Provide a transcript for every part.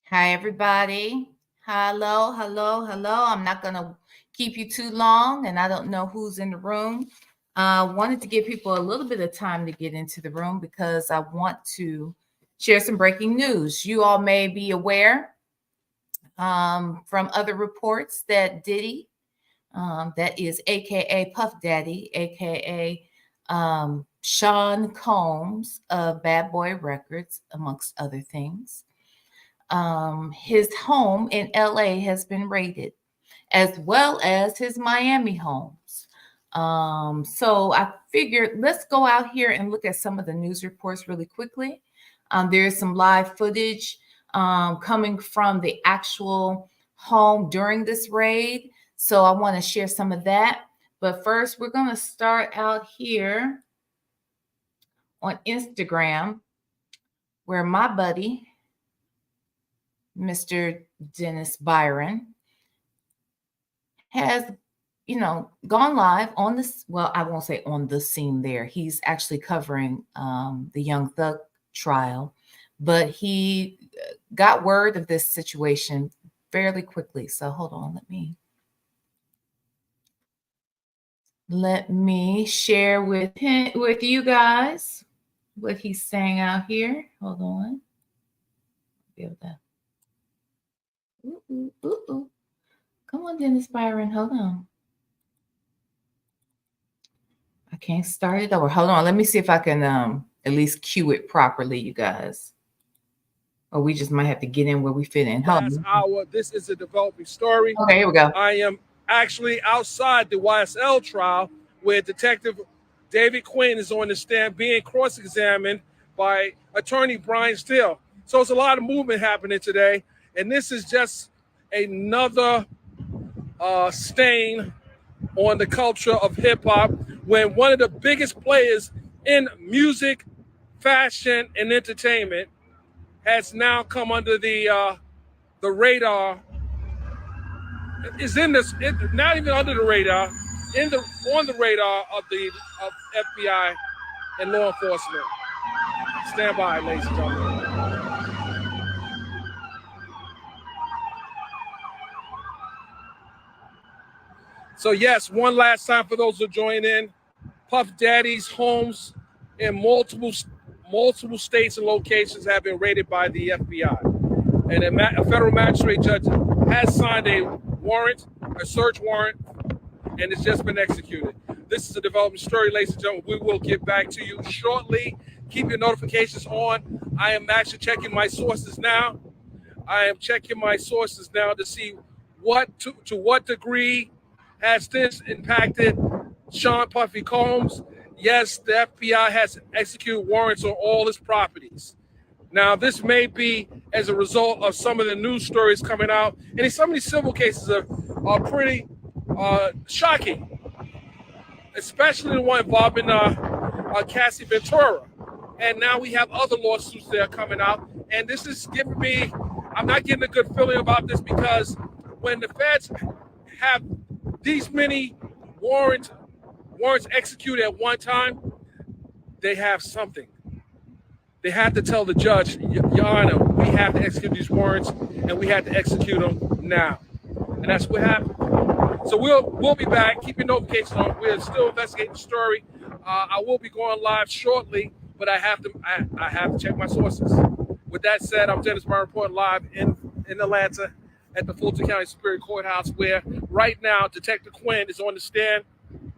Hi, everybody. Hello, hello, hello. I'm not going to keep you too long, and I don't know who's in the room. Wanted to give people a little bit of time to get into the room because I want to share some breaking news. You all may be aware from other reports that Diddy, that is AKA Puff Daddy, AKA Sean Combs of Bad Boy Records, amongst other things, his home in LA has been raided, as well as his Miami homes. So I figured let's go out here and look at some of the news reports really quickly. There's some live footage coming from the actual home during this raid. So I want to share some of that. But first, we're going to start out here on Instagram, where my buddy, Mr. Dennis Byron, has gone live on this. Well, I won't say on the scene there. He's actually covering the Young Thug trial, but he got word of this situation fairly quickly. So hold on, let me share with you guys what he's saying out here. Hold on. Be able to. Ooh, ooh, ooh, ooh. Come on, Dennis Byron. Hold on. I can't start it over. Hold on. Let me see if I can at least cue it properly, you guys. Or we just might have to get in where we fit in. Hold Last on. hour. This is a developing story. Okay, here we go. I am actually outside the YSL trial where Detective David Quinn is on the stand being cross-examined by attorney Brian Steele. So it's a lot of movement happening today. And this is just another stain on the culture of hip-hop when one of the biggest players in music, fashion, and entertainment has now come under the radar. Is in this, not even under the radar, in the on the radar of the FBI and law enforcement. Stand by, ladies and gentlemen. So yes, one last time for those who join in, Puff Daddy's homes in multiple states and locations have been raided by the FBI, and a federal magistrate judge has signed a search warrant, and it's just been executed. This is a development story, ladies and gentlemen. We will get back to you shortly. Keep your notifications on. I am actually checking my sources now. To see to what degree has this impacted Sean Puffy Combs. Yes, the FBI has executed warrants on all his properties. Now, this may be as a result of some of the news stories coming out, and some of these civil cases are pretty shocking, especially the one involving Cassie Ventura. And now we have other lawsuits that are coming out, and this is giving me, I'm not getting a good feeling about this, because when the feds have these many warrants executed at one time, they have something. They have to tell the judge, Your Honor, we have to execute these warrants, and we have to execute them now. And that's what happened. So we'll be back. Keep your notifications on. We're still investigating the story. I will be going live shortly, but I have to check my sources. With that said, I'm Dennis Byron reporting live in Atlanta at the Fulton County Superior Courthouse, where right now Detective Quinn is on the stand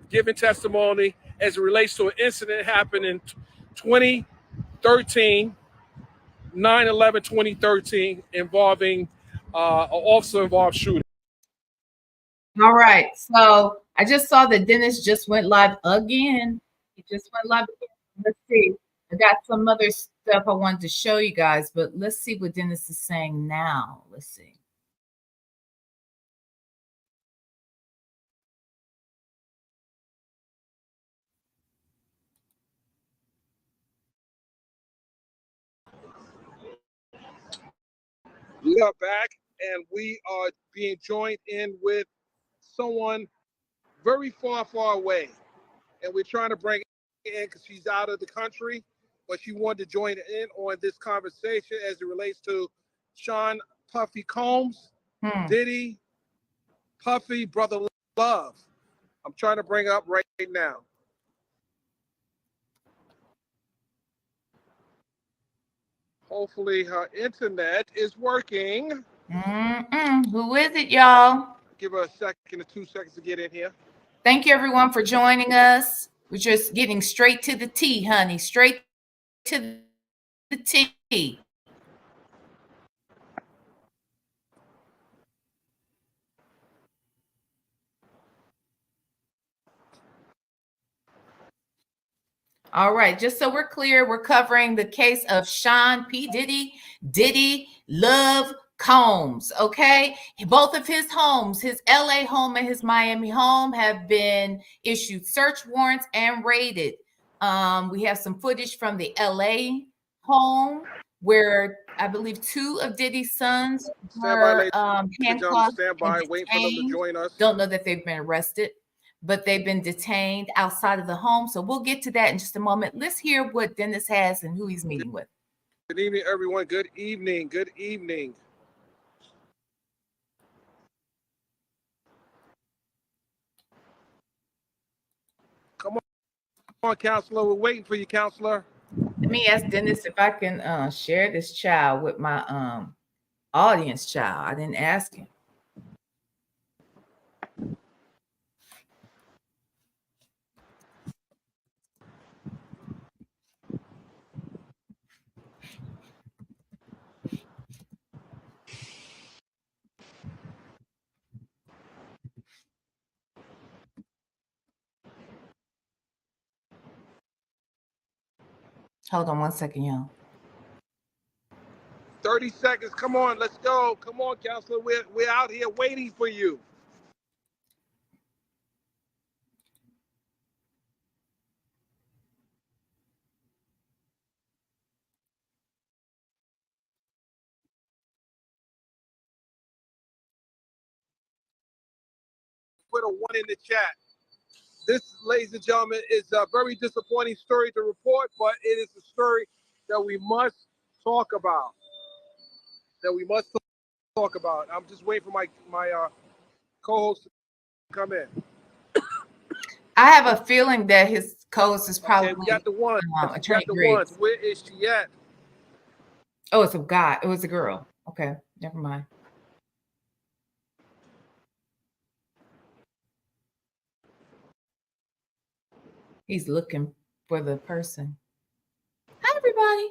giving testimony as it relates to an incident that happened in 2013, 9/11/2013, involving an officer-involved shooting. All right. So I just saw that Dennis just went live again. He just went live again. Let's see. I got some other stuff I wanted to show you guys, but let's see what Dennis is saying now. Let's see. We are back, and we are being joined in with someone very far, far away. And we're trying to bring her in because she's out of the country, but she wanted to join in on this conversation as it relates to Sean Puffy Combs, Diddy, Puffy, Brother Love. I'm trying to bring up right now. Hopefully her internet is working. Who is it, y'all? Give her a second or 2 seconds to get in here. Thank you, everyone, for joining us. We're just getting straight to the tea, honey. Straight to the tea. All right, just so we're clear, we're covering the case of Sean P. Diddy Love Combs, okay? Both of his homes, his LA home and his Miami home, have been issued search warrants and raided. We have some footage from the LA home where I believe 2 of Diddy's sons were handcuffed and waiting for them to detained. join us. Don't know that they've been arrested, but they've been detained outside of the home. So we'll get to that in just a moment. Let's hear what Dennis has and who he's meeting with. Good evening, everyone. Good evening. Good evening. Come on, counselor. We're waiting for you, counselor. Let me ask Dennis if I can share this child with my audience child. I didn't ask him. Hold on 1 second, y'all. 30 seconds. Come on, let's go. Come on, counselor. We're out here waiting for you. Put a 1 in the chat. This, ladies and gentlemen, is a very disappointing story to report, but it is a story that we must talk about. I'm just waiting for my co-host to come in. I have a feeling that his co-host is probably we got the one. Attorney Griggs. Where is she at? Oh, it's a guy. It was a girl. Okay, never mind. He's looking for the person. Hi, everybody.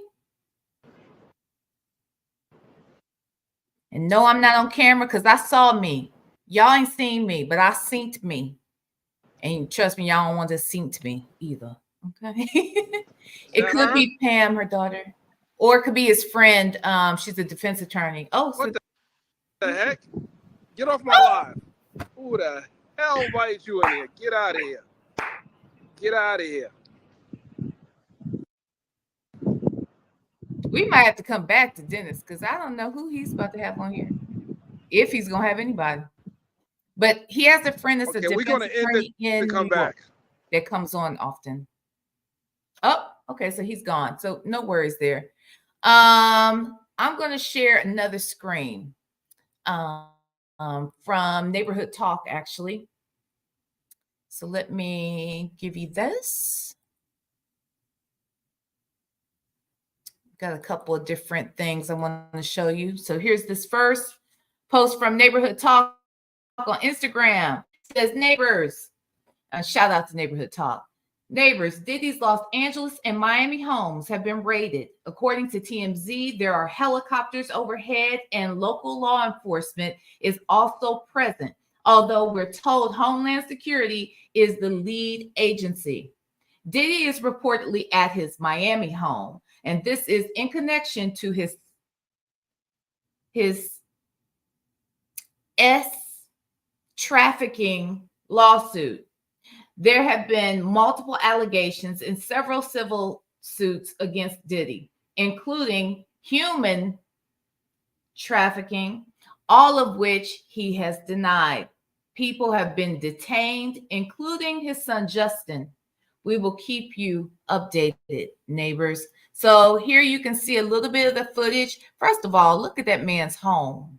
And no, I'm not on camera because I saw me. Y'all ain't seen me, but I synced me. And trust me, y'all don't want to sync me either. Okay. It could be Pam, her daughter, or it could be his friend. She's a defense attorney. Oh, what the heck? Get off my live. Who the hell invited you in here? Get out of here. Get out of here. We might have to come back to Dennis because I don't know who he's about to have on here. If he's gonna have anybody. But he has a friend that's a defense attorney in New York that comes on often. Oh, okay, so he's gone. So no worries there. I'm gonna share another screen from Neighborhood Talk, actually. So let me give you this. Got a couple of different things I want to show you. So here's this first post from Neighborhood Talk on Instagram. It says, neighbors, shout out to Neighborhood Talk. Neighbors, Diddy's Los Angeles and Miami homes have been raided. According to TMZ, there are helicopters overhead and local law enforcement is also present, although we're told Homeland Security is the lead agency. Diddy is reportedly at his Miami home, and this is in connection to his trafficking lawsuit. There have been multiple allegations in several civil suits against Diddy, including human trafficking, all of which he has denied. People have been detained, including his son, Justin. We will keep you updated, neighbors. So here you can see a little bit of the footage. First of all, look at that man's home.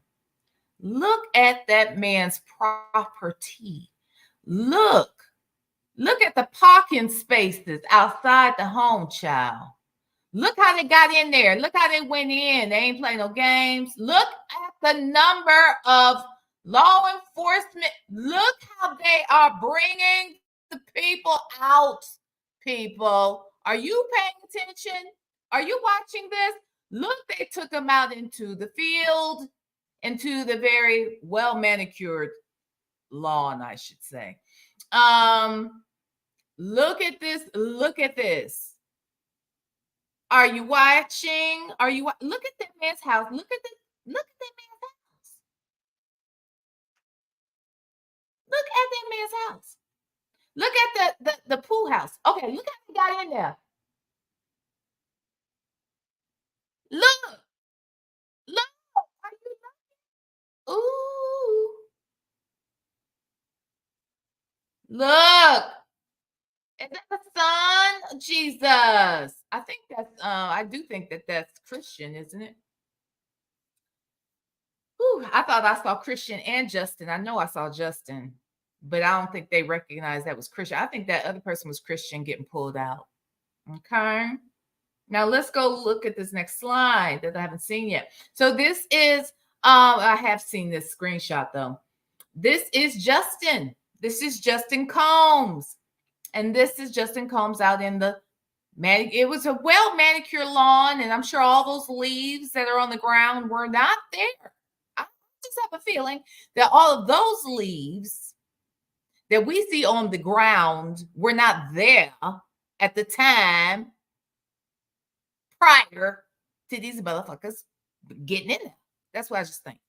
Look at that man's property. Look at the parking spaces outside the home, child. Look how they got in there. Look how they went in. They ain't playing no games. Look at the number of law enforcement. Look how they are bringing the people out. People, are you paying attention? Are you watching this? Look, they took them out into the field, into the very well manicured lawn, I should say. Look at this. Look at this. Are you watching? Look at that man's house. Look at that man's house. Look at that man's house. Look at the pool house. Okay, look how he got in there. Look. Are you looking? Ooh. Look. Is that the son? Jesus. I think that's I do think that's Christian, isn't it? Whew, I thought I saw Christian and Justin. I know I saw Justin, but I don't think they recognized that was Christian. I think that other person was Christian getting pulled out. Okay. Now let's go look at this next slide that I haven't seen yet. So this is, I have seen this screenshot though. This is Justin. This is Justin Combs. And this is Justin Combs out in the it was a well manicured lawn, and I'm sure all those leaves that are on the ground were not there. I just have a feeling that all of those leaves that we see on the ground were not there at the time prior to these motherfuckers getting in there. That's what I just think.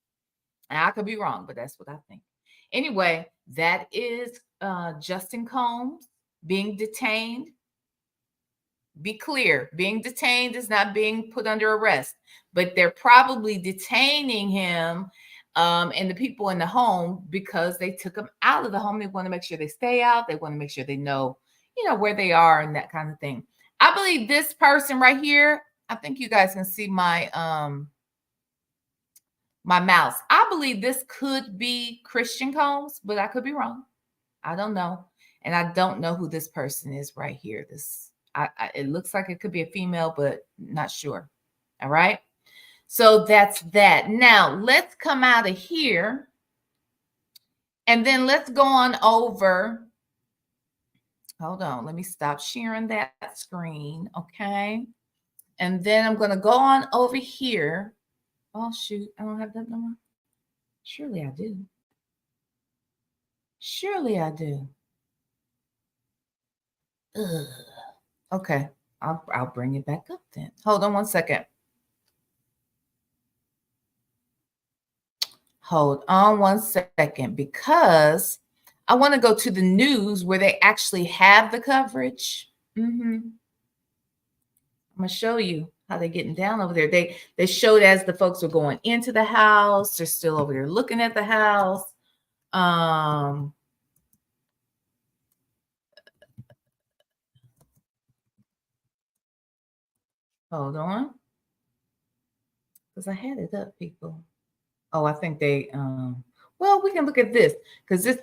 And I could be wrong, but that's what I think. Anyway, that is Justin Combs being detained. Be clear, being detained is not being put under arrest, but they're probably detaining him and the people in the home because they took him out of the home. They want to make sure they stay out. They want to make sure they know, where they are and that kind of thing. I believe this person right here, I think you guys can see my my mouse. I believe this could be Christian Combs, but I could be wrong. I don't know. And I don't know who this person is right here. It looks like it could be a female, but not sure. All right. So that's that. Now let's come out of here. And then let's go on over. Hold on. Let me stop sharing that screen. Okay. And then I'm going to go on over here. Oh, shoot. I don't have that number. Surely I do. Surely I do. Ugh. Okay. I'll bring it back up then. Hold on one second. Hold on one second, because I want to go to the news where they actually have the coverage. I'm going to show you how they're getting down over there. They showed as the folks were going into the house. They're still over there looking at the house. Hold on. Because I had it up, people. Oh, I think they, well, we can look at this because this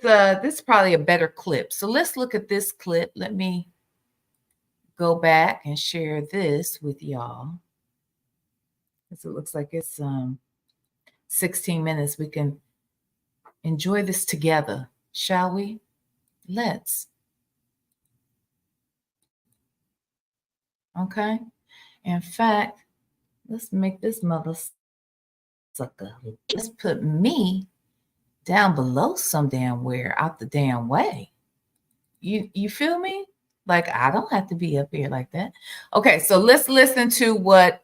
is probably a better clip. So let's look at this clip. Let me go back and share this with y'all. Because it looks like it's 16 minutes. We can enjoy this together, shall we? Let's. Okay. In fact, let's make this mother sucker. Let's put me down below some damn where, out the damn way. You feel me? Like I don't have to be up here like that. Okay, so let's listen to what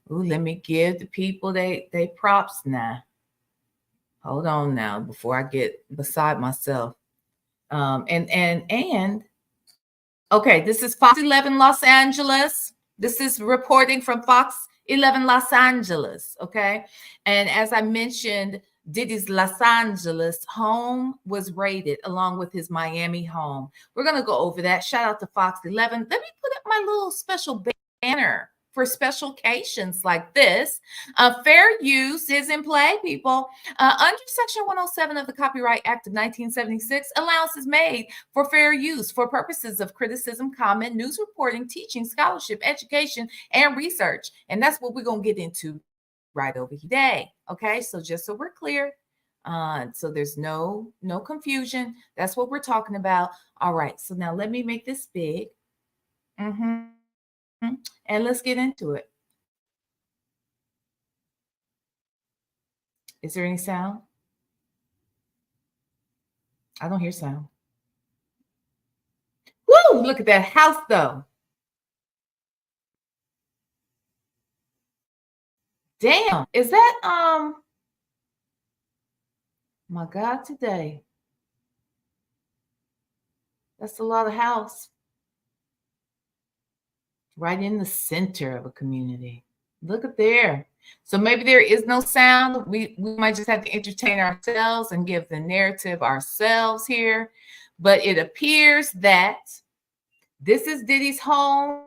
let me give the people they props now. Hold on now before I get beside myself. And okay, this is Fox 11 Los Angeles. This is reporting from Fox 11 Los Angeles, okay? And as I mentioned, Diddy's Los Angeles home was raided along with his Miami home. We're going to go over that. Shout out to Fox 11. Let me put up my little special banner for special occasions like this. Fair use is in play, people. Under Section 107 of the Copyright Act of 1976, allowance is made for fair use for purposes of criticism, comment, news reporting, teaching, scholarship, education, and research. And that's what we're going to get into right over here today. Okay, so just so we're clear, so there's no confusion. That's what we're talking about. All right, so now let me make this big. And let's get into it. Is there any sound? I don't hear sound. Woo! Look at that house, though. Damn, is that my God, today? That's a lot of house. Right in the center of a community. Look at there. So maybe there is no sound. We might just have to entertain ourselves and give the narrative ourselves here. But it appears that this is Diddy's home.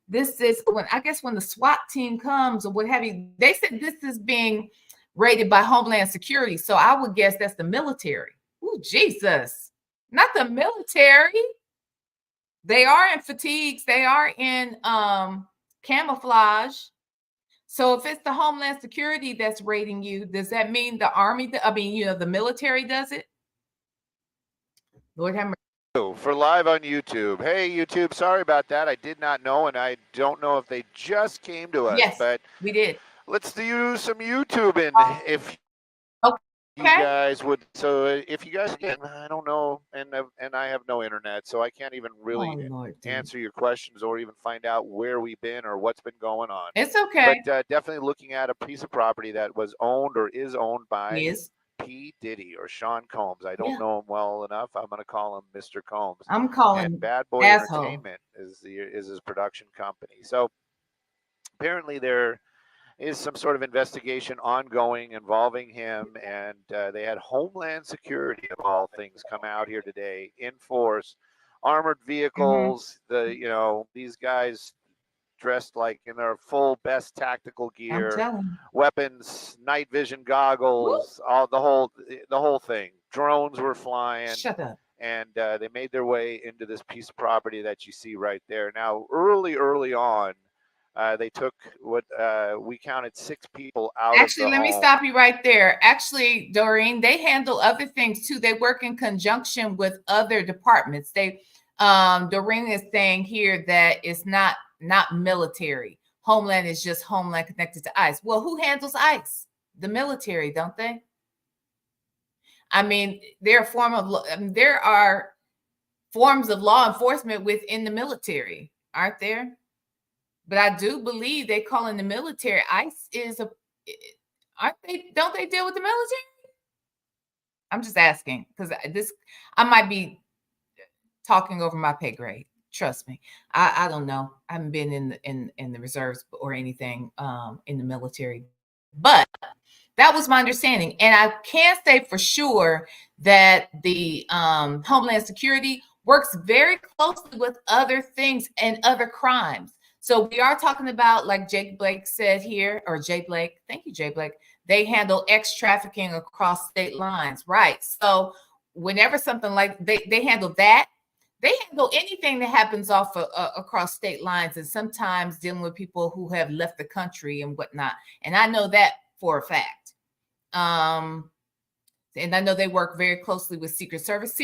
This is when, I guess, when the SWAT team comes or what have you. They said this is being raided by Homeland Security. So I would guess that's the military. Ooh, Jesus. Not the military. They are in fatigues. They are in camouflage. So if it's the Homeland Security that's raiding you, does that mean the Army, the military does it? Lord have mercy. For live on YouTube. Hey, YouTube, sorry about that. I did not know, and I don't know if they just came to us. Yes, but we did. Let's do some YouTubing if you guys would. So if you guys, again, I don't know, and I have no internet, so I can't even really answer your questions or even find out where we've been or what's been going on. It's okay. But definitely looking at a piece of property that was owned or is owned by P. Diddy or Sean Combs. I don't know him well enough. I'm going to call him Mr. Combs. I'm calling and Bad Boy asshole. Entertainment is his production company. So apparently there is some sort of investigation ongoing involving him, and they had Homeland Security of all things come out here today in force, armored vehicles. These guys dressed like in their full best tactical gear, weapons, night vision goggles, all the whole thing. Drones were flying. Shut up. And they made their way into this piece of property that you see right there. Now, early on, they took what we counted 6 people out. Actually, let me stop you right there. Actually, Doreen, they handle other things too. They work in conjunction with other departments. Doreen is saying here that it's not military. Homeland is just Homeland connected to ICE. Well, who handles ICE? The military, don't they? I mean, there are forms of law enforcement within the military, aren't there? But I do believe they call in the military. ICE don't they deal with the military? I'm just asking because I might be talking over my pay grade. Trust me. I don't know. I haven't been in the reserves or anything in the military, but that was my understanding. And I can't say for sure that the Homeland Security works very closely with other things and other crimes. So we are talking about, like Jake Blake said here, or Jay Blake. Thank you, Jay Blake. They handle trafficking across state lines, right? So whenever something like they handle that, they handle anything that happens across state lines, and sometimes dealing with people who have left the country and whatnot. And I know that for a fact. And I know they work very closely with Secret Service.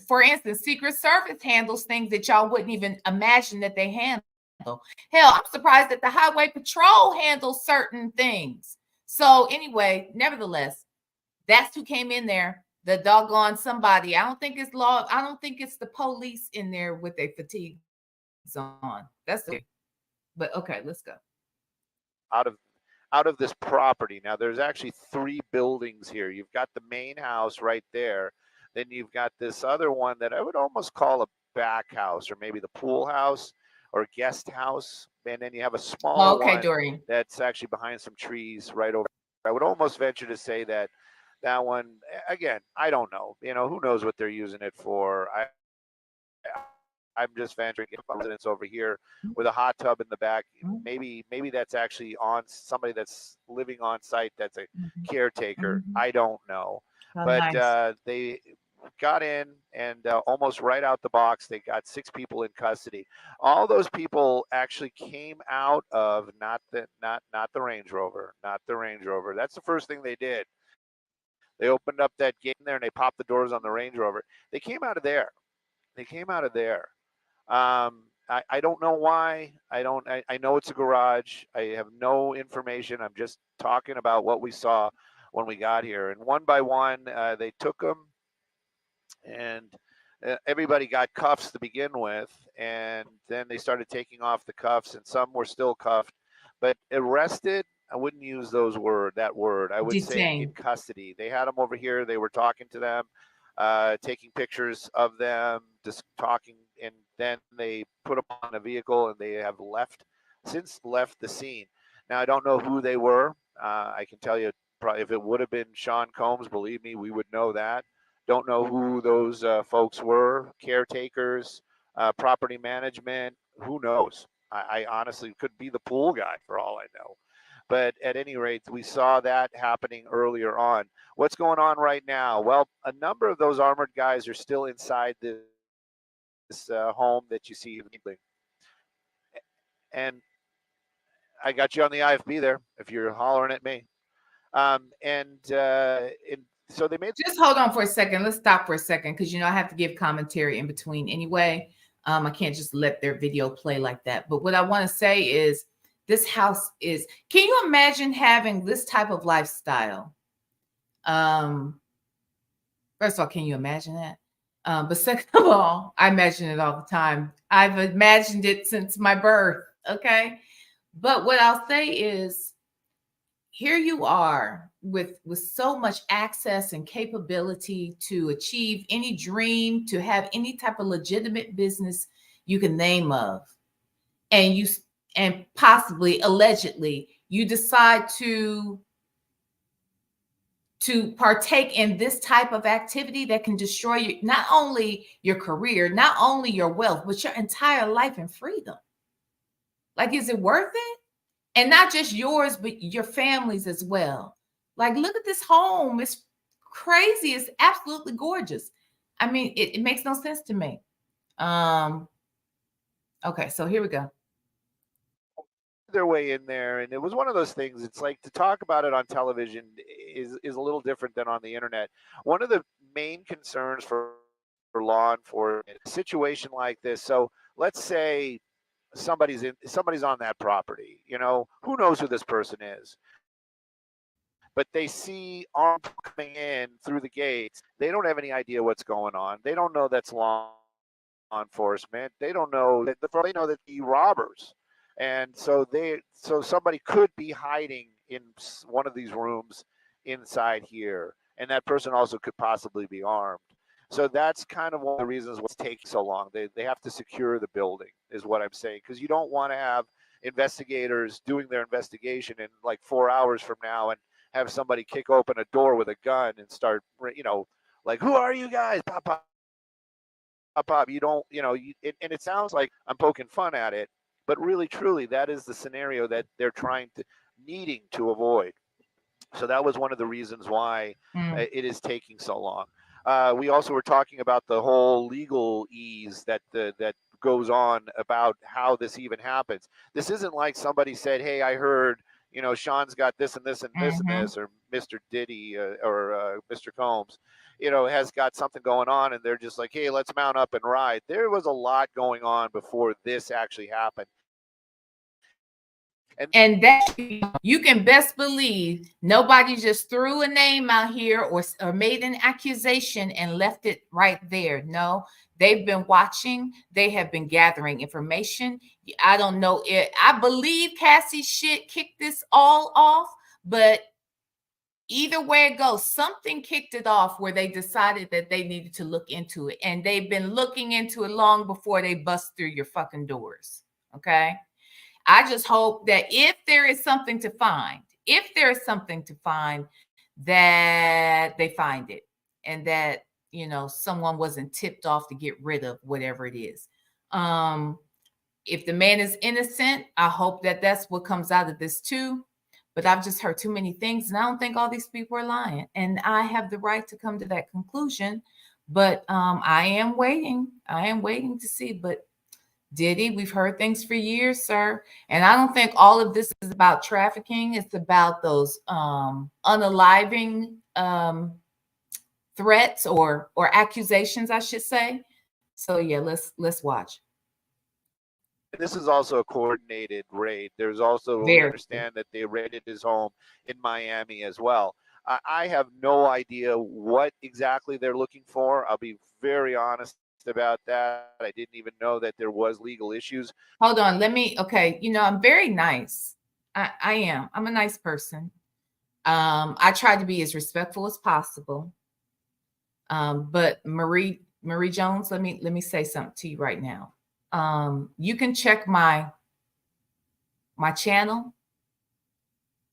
For instance, Secret Service handles things that y'all wouldn't even imagine that they handle. Hell, I'm surprised that the Highway Patrol handles certain things. So anyway, nevertheless, that's who came in there. The doggone somebody. I don't think it's law. I don't think it's the police in there with their fatigues on. That's it. But okay, let's go. Out of this property. Now there's actually 3 buildings here. You've got the main house right there. Then you've got this other one that I would almost call a back house, or maybe the pool house or guest house. And then you have a small one Doreen, that's actually behind some trees right over I would almost venture to say that that one, again, I don't know. Who knows what they're using it for? I'm just venturing if residents over here with a hot tub in the back. Maybe that's actually on somebody that's living on site. That's a caretaker. I don't know, Oh, but nice. they got in and almost right out the box, they got 6 people in custody. All those people actually came out of not the Range Rover, not the Range Rover. That's the first thing they did. They opened up that gate in there and they popped the doors on the Range Rover. They came out of there. They came out of there. I don't know why. I know it's a garage. I have no information. I'm just talking about what we saw when we got here. And one by one, they took them, and everybody got cuffs to begin with, and then they started taking off the cuffs, and some were still cuffed, but arrested. I wouldn't use that word. I would say in Detained. custody. They had them over here. They were talking to them, taking pictures of them, just talking, and then they put them on a vehicle, and they have since left the scene. Now I don't know who they were. I can tell you, probably if it would have been Sean Combs, believe me, we would know that. Don't know who those folks were, caretakers, property management, who knows? I honestly could be the pool guy for all I know. But at any rate, we saw that happening earlier on. What's going on right now? Well, a number of those armored guys are still inside this home that you see in the building. And I got you on the IFB there if you're hollering at me. So they made. Just hold on for a second. Let's stop for a second because I have to give commentary in between anyway. I can't just let their video play like that. But what I want to say is this house is, can you imagine having this type of lifestyle? First of all, can you imagine that? But second of all, I imagine it all the time. I've imagined it since my birth. Okay. But what I'll say is, here you are with so much access and capability to achieve any dream, to have any type of legitimate business you can name of, and possibly allegedly you decide to partake in this type of activity that can destroy not only your career, not only your wealth, but your entire life and freedom. Like, is it worth it? And not just yours, but your family's as well. Like, look at this home. It's crazy. It's absolutely gorgeous. I mean, it makes no sense to me. Okay, so here we go. Their way in there, and it was one of those things. It's like, to talk about it on television is a little different than on the internet. One of the main concerns for law enforcement in a situation like this. So let's say somebody's on that property. Who knows who this person is, but they see armed coming in through the gates. They don't have any idea what's going on. They don't know that's law enforcement. They don't know that. They know that the robbers. And so somebody could be hiding in one of these rooms inside here, and that person also could possibly be armed. So that's kind of one of the reasons what's taking so long. They have to secure the building, is what I'm saying, because you don't want to have investigators doing their investigation in like 4 hours from now and have somebody kick open a door with a gun and start, like, who are you guys? Pop, pop, pop, pop. You don't, and it sounds like I'm poking fun at it, but really, truly, that is the scenario that they're needing to avoid. So that was one of the reasons why it is taking so long. We also were talking about the whole legal ease that goes on about how this even happens. This isn't like somebody said, "Hey, I heard, Sean's got this and this and this and this," or Mr. Diddy or Mr. Combs, has got something going on, and they're just like, "Hey, let's mount up and ride." There was a lot going on before this actually happened. And that you can best believe nobody just threw a name out here or made an accusation and left it right there. No, they've been watching. They have been gathering information. I don't know it. I believe Cassie shit kicked this all off, but either way it goes, something kicked it off where they decided that they needed to look into it. And they've been looking into it long before they bust through your fucking doors. Okay. I just hope that if there is something to find, if there's something to find, that they find it, and that, you know, someone wasn't tipped off to get rid of whatever it is. If the man is innocent, I hope that that's what comes out of this too. But I've just heard too many things, and I don't think all these people are lying. And I have the right to come to that conclusion. But I am waiting. I am waiting to see. But Diddy, we've heard things for years, sir. And I don't think all of this is about trafficking. It's about those unaliving threats or accusations, I should say. So yeah, let's watch. This is also a coordinated raid. There's also, we understand that they raided his home in Miami as well. I have no idea what exactly they're looking for. I'll be very honest about that. I didn't even know that there was legal issues. Hold on, okay, you know, I'm very nice. I am. I'm a nice person. I try to be as respectful as possible. But Marie Jones, let me say something to you right now. You can check my channel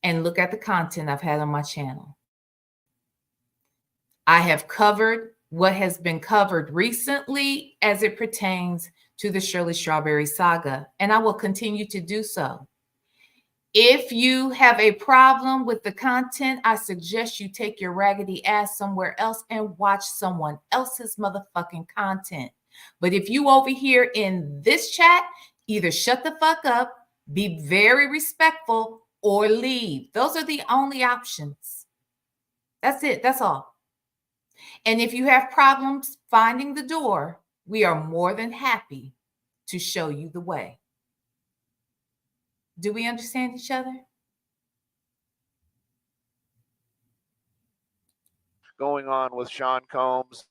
and look at the content I've had on my channel. I have covered what has been covered recently as it pertains to the Shirley Strawberry saga, and I will continue to do so. If you have a problem with the content, I suggest you take your raggedy ass somewhere else and watch someone else's motherfucking content. But if you over here in this chat, either shut the fuck up, be very respectful, or leave. Those are the only options. That's it. That's all. And if you have problems finding the door, we are more than happy to show you the way. Do we understand each other? Going on with Sean Combs,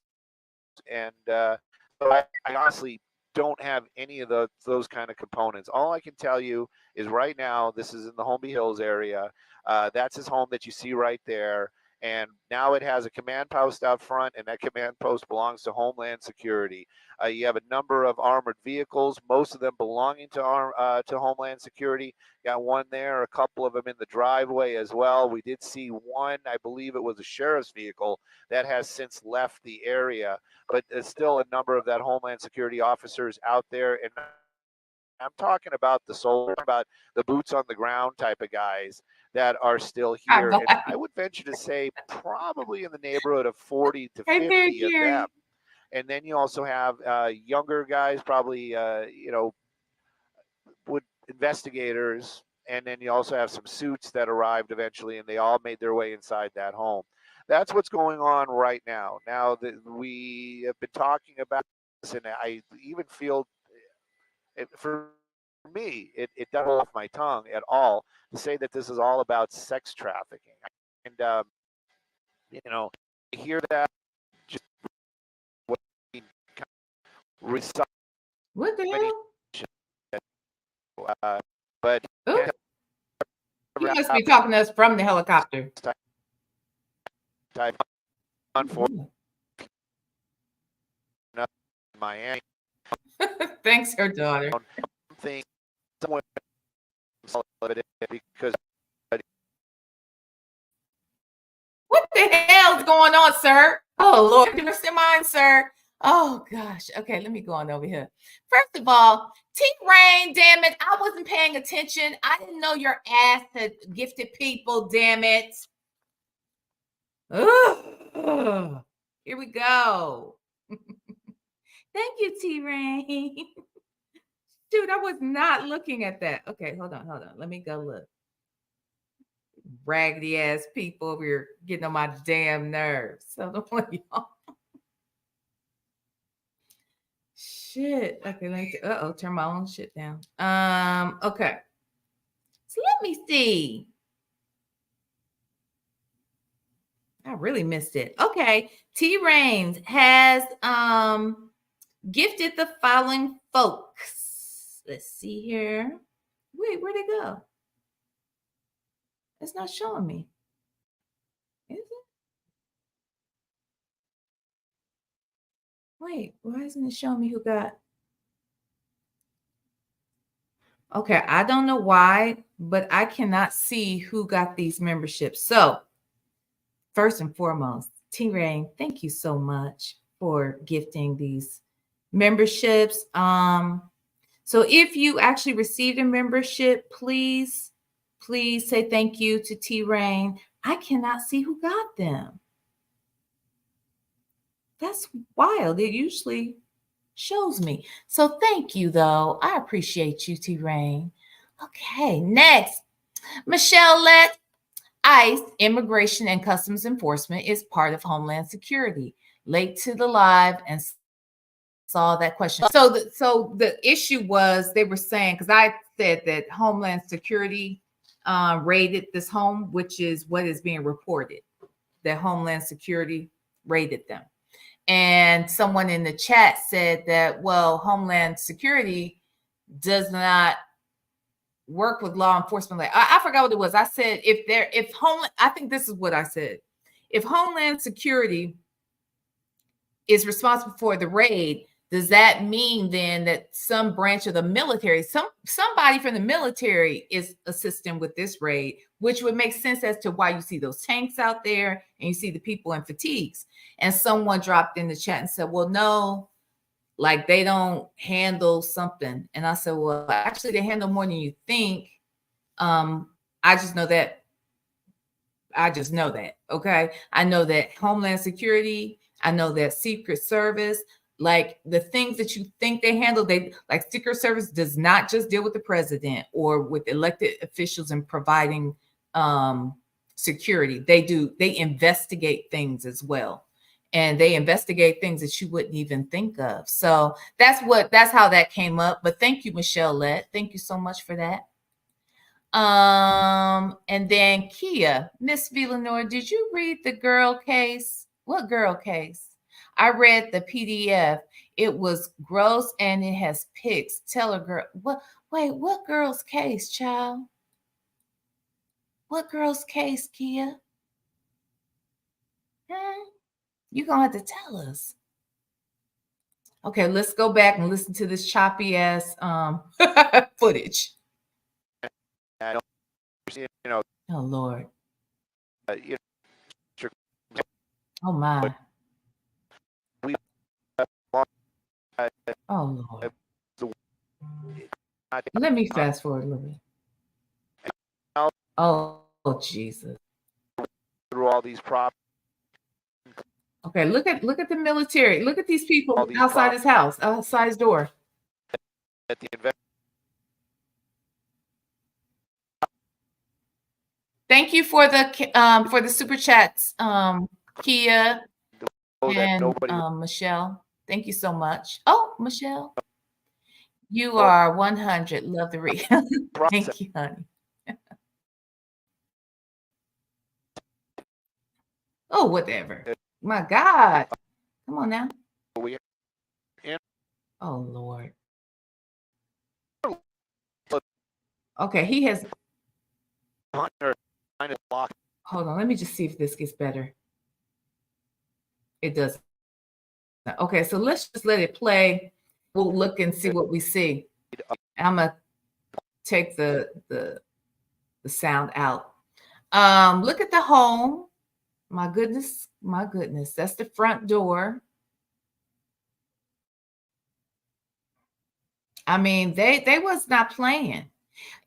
and so I honestly don't have any of those kind of components. All I can tell you is right now, this is in the Holmby Hills area. That's his home that you see right there. And now it has a command post out front, and that command post belongs to Homeland Security. You have a number of armored vehicles, most of them belonging to Homeland Security. Got one there, a couple of them in the driveway as well. We did see one, I believe it was a sheriff's vehicle, that has since left the area, but there's still a number of that Homeland Security officers out there. And I'm talking about about the boots on the ground type of guys that are still here. And I would venture to say probably in the neighborhood of 40 to 50 of them. And then you also have younger guys, probably, with investigators. And then you also have some suits that arrived eventually, and they all made their way inside that home. That's what's going on right now. Now that we have been talking about this, and I even feel for me, it doesn't roll off my tongue at all to say that this is all about sex trafficking. And, I hear that just what the hell? But you must be talking to us from the helicopter. Miami. Thanks, her daughter. Because what the hell is going on, sir? Oh Lord, you understand mine, sir. Oh gosh. Okay, let me go on over here. First of all, T-Rain, damn it, I wasn't paying attention. I didn't know your ass had gifted people, damn it. Ugh. Here we go. Thank you, T-Rain. Dude, I was not looking at that. Okay, hold on. Let me go look. Raggedy ass people over here getting on my damn nerves. So don't want y'all. Shit. Okay, turn my own shit down. Okay. So let me see. I really missed it. Okay. T-Rain has gifted the following folks. Let's see here. Wait, where'd it go? It's not showing me. Is it? Wait, why isn't it showing me who got? Okay, I don't know why but I cannot see who got these memberships. So first and foremost, T Rain, thank you so much for gifting these memberships. So if you actually received a membership, please say thank you to T Rain. I cannot see who got them. That's wild. It usually shows me. So thank you, though. I appreciate you, T Rain. Okay, next, Michelle Lett. ICE, Immigration and Customs Enforcement, is part of Homeland Security. Late to the live and saw that question. So the issue was they were saying, because I said that Homeland Security raided this home, which is what is being reported, that Homeland Security raided them. And someone in the chat said that, well, Homeland Security does not work with law enforcement. Like I forgot what it was. I said I think this is what I said. If Homeland Security is responsible for the raid, does that mean then that some branch of the military, somebody from the military is assisting with this raid, which would make sense as to why you see those tanks out there and you see the people in fatigues. And someone dropped in the chat and said, well, no, like they don't handle something. And I said, well, actually they handle more than you think. I just know that. Okay. I know that Homeland Security, I know that Secret Service, like the things that you think they handle, they like Secret Service does not just deal with the president or with elected officials and providing security. They investigate things as well. And they investigate things that you wouldn't even think of. So that's how that came up. But thank you, Michelle Lett. Thank you so much for that. And then Kia, Miss Villanor, did you read the girl case? What girl case? I read the PDF. It was gross and it has pics. Tell a girl. What girl's case, child? What girl's case, Kia? You're gonna have to tell us. Okay, let's go back and listen to this choppy ass footage. I don't, Oh Lord. Sure. Oh my. We, oh Lord. Let me fast forward a little bit. Oh Jesus. Through all these props. Okay, look at the military. Look at these people outside his house, outside his door. At the Thank you for the super chats, Kia and Michelle. Thank you so much. Oh, Michelle, you are 100. Love the read. Thank you, honey. Oh, whatever. My God, come on now. Oh Lord. Okay, he has. Hold on, let me just see if this gets better. It does. Okay, so let's just let it play. We'll look and see what we see. I'm gonna take the sound out. Look at the home. My goodness, that's the front door. I mean, they was not playing.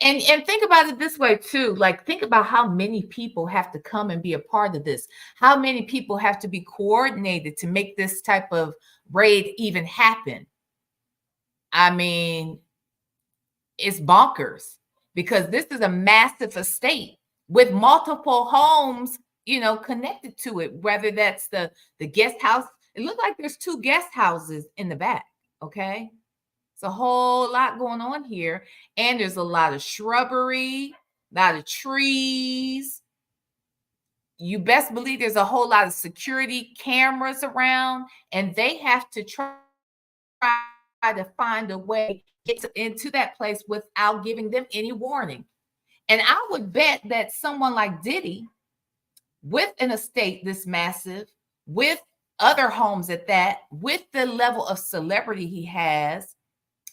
And think about it this way too. Like, think about how many people have to come and be a part of this. How many people have to be coordinated to make this type of raid even happen? I mean, it's bonkers because this is a massive estate with multiple homes, connected to it, whether that's the guest house. It looks like there's 2 guest houses in the back, okay? It's a whole lot going on here. And there's a lot of shrubbery, a lot of trees. You best believe there's a whole lot of security cameras around, and they have to try to find a way to get into that place without giving them any warning. And I would bet that someone like Diddy, with an estate this massive, with other homes at that, with the level of celebrity he has,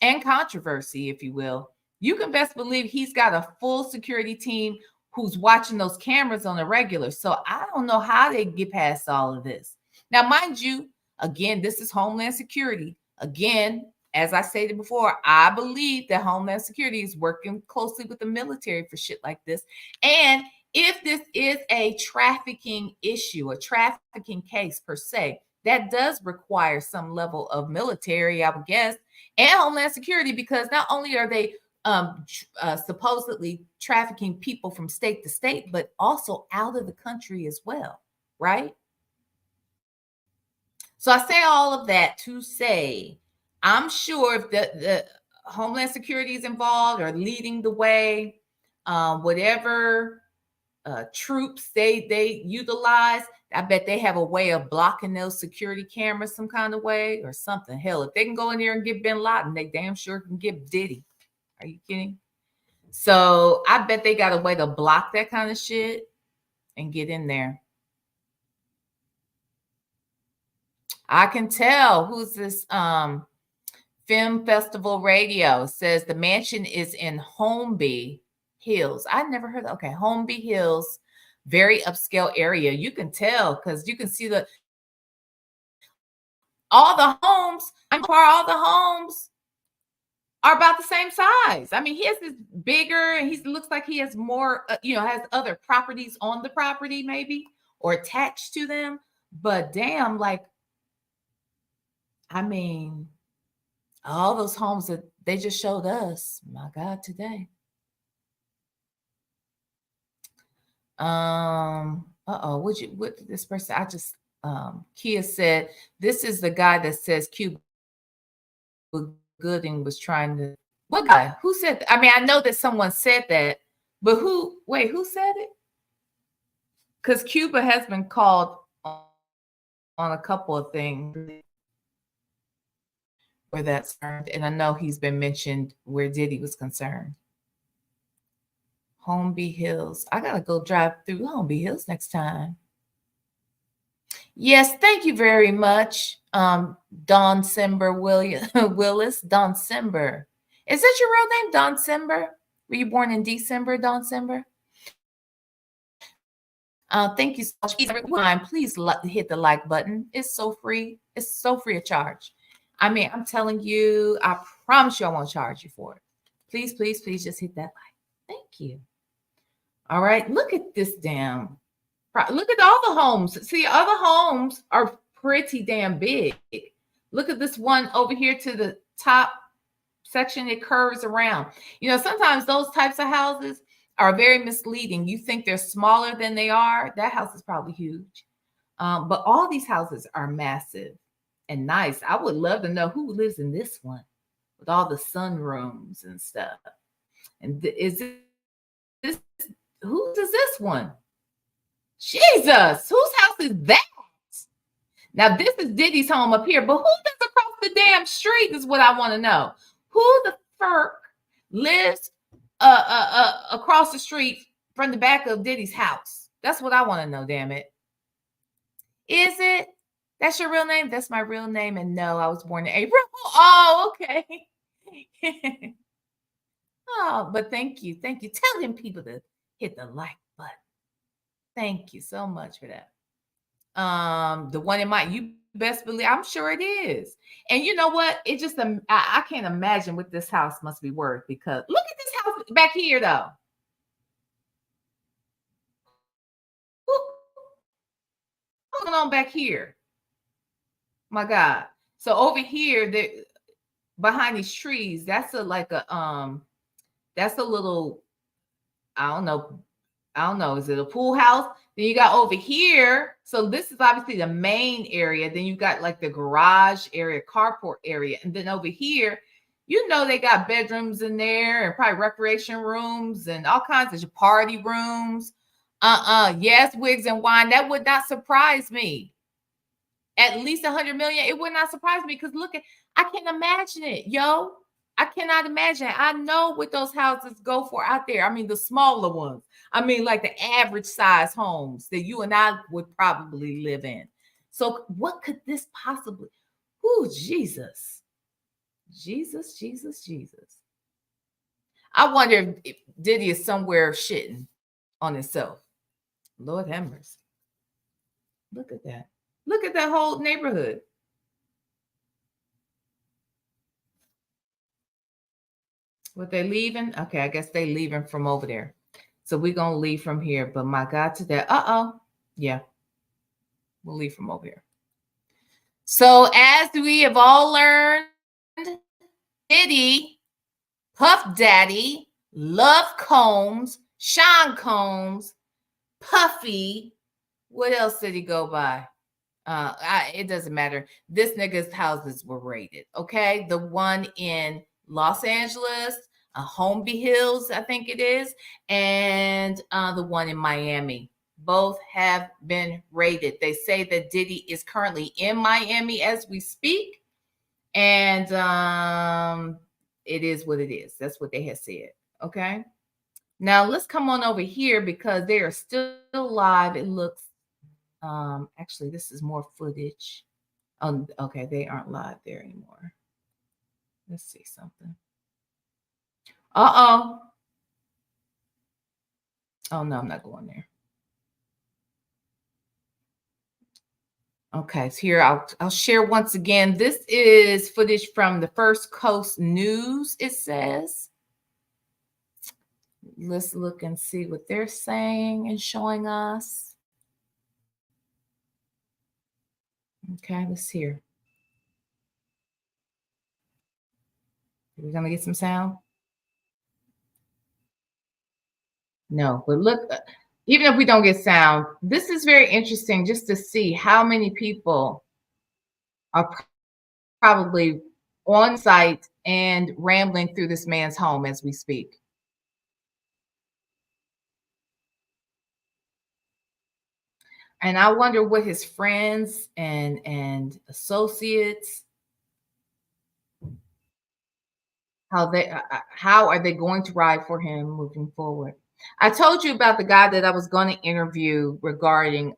and controversy, if you will, You can best believe he's got a full security team who's watching those cameras on a regular. So I don't know how they get past all of this. Now, mind you, again, this is Homeland Security. Again, as I stated before, I believe that Homeland Security is working closely with the military for shit like this. And if this is a trafficking issue, a trafficking case per se, that does require some level of military, I would guess, and Homeland Security, because not only are they supposedly trafficking people from state to state, but also out of the country as well, right? So I say all of that to say, I'm sure if the Homeland Security is involved or leading the way, whatever troops they utilize, I bet they have a way of blocking those security cameras some kind of way or something. Hell, if they can go in there and get Bin Laden, they damn sure can get Diddy. Are you kidding? So I bet they got a way to block that kind of shit and get in there. I can tell. Who's this? Film Festival Radio says the mansion is in Holmby Hills. I never heard that. Okay, Holmby Hills, very upscale area. You can tell because you can see all the homes. All the homes are about the same size. I mean, he has this bigger, and he looks like he has more, has other properties on the property maybe or attached to them. But damn, like, I mean, all those homes that they just showed us, my God, today. What did this person? Kia said, this is the guy that says Cuba Gooding was trying to. What guy? Who said that? I mean, I know that someone said that, but who said it? Because Cuba has been called on a couple of things where that's concerned, and I know he's been mentioned where Diddy was concerned. Holmby Hills. I gotta go drive through Holmby Hills next time. Yes, thank you very much, Don Simber Willis. Don Simber. Is that your real name, Don Simber? Were you born in December, Don Simber? Thank you so much. Please hit the like button. It's so free. It's so free of charge. I mean, I'm telling you, I promise you I won't charge you for it. Please, please, please just hit that like. Thank you. All right, look at this damn. Look at all the homes. See, other homes are pretty damn big. Look at this one over here to the top section. It curves around. Sometimes those types of houses are very misleading. You think they're smaller than they are. That house is probably huge. But all these houses are massive and nice. I would love to know who lives in this one with all the sunrooms and stuff. And is this, who does this one? Jesus, whose house is that? Now, this is Diddy's home up here, but who lives across the damn street is what I want to know. Who the fuck lives across the street from the back of Diddy's house? That's what I want to know, damn it. Is it? That's your real name? That's my real name. And no, I was born in April. Oh, okay. Oh, but thank you. Thank you. Tell him people to hit the like button. Thank you so much for that. The one in you best believe, I'm sure it is. And you know what? It just, I can't imagine what this house must be worth, because look at this house back here, though. What's going on back here? My God. So over here, behind these trees, that's a little, I don't know. Is it a pool house? Then you got over here. So this is obviously the main area. Then you got like the garage area, carport area. And then over here, they got bedrooms in there and probably recreation rooms and all kinds of party rooms. Yes, wigs and wine. That would not surprise me. At least 100 million. It would not surprise me, because I can't imagine it, yo. I cannot imagine. I know what those houses go for out there. I mean, the smaller ones. I mean, like the average size homes that you and I would probably live in. So what could this possibly? Oh, Jesus. Jesus, Jesus, Jesus. I wonder if Diddy is somewhere shitting on himself. Lord have mercy. Look at that. Look at that whole neighborhood. What they leaving? Okay, I guess they leaving from over there. So we're gonna leave from here. But my God, to that. Yeah, we'll leave from over here. So as we have all learned, Diddy, Puff Daddy, Love Combs, Sean Combs, Puffy. What else did he go by? It doesn't matter. This nigga's houses were raided. Okay, the one in Los Angeles, Holmby Hills, I think it is, and the one in Miami. Both have been raided. They say that Diddy is currently in Miami as we speak, and it is what it is. That's what they have said. Okay. Now let's come on over here because they are still live. It looks. Actually, this is more footage. Okay, they aren't live there anymore. Let's see something. Oh no, I'm not going there. Okay, so here I'll share once again. This is footage from the First Coast News, it says. Let's look and see what they're saying and showing us. Okay, let's hear. We're gonna get some sound. No, but look, even if we don't get sound, this is very interesting just to see how many people are probably on site and rambling through this man's home as we speak. And I wonder what his friends and associates, how are they going to ride for him moving forward? I told you about the guy that I was going to interview regarding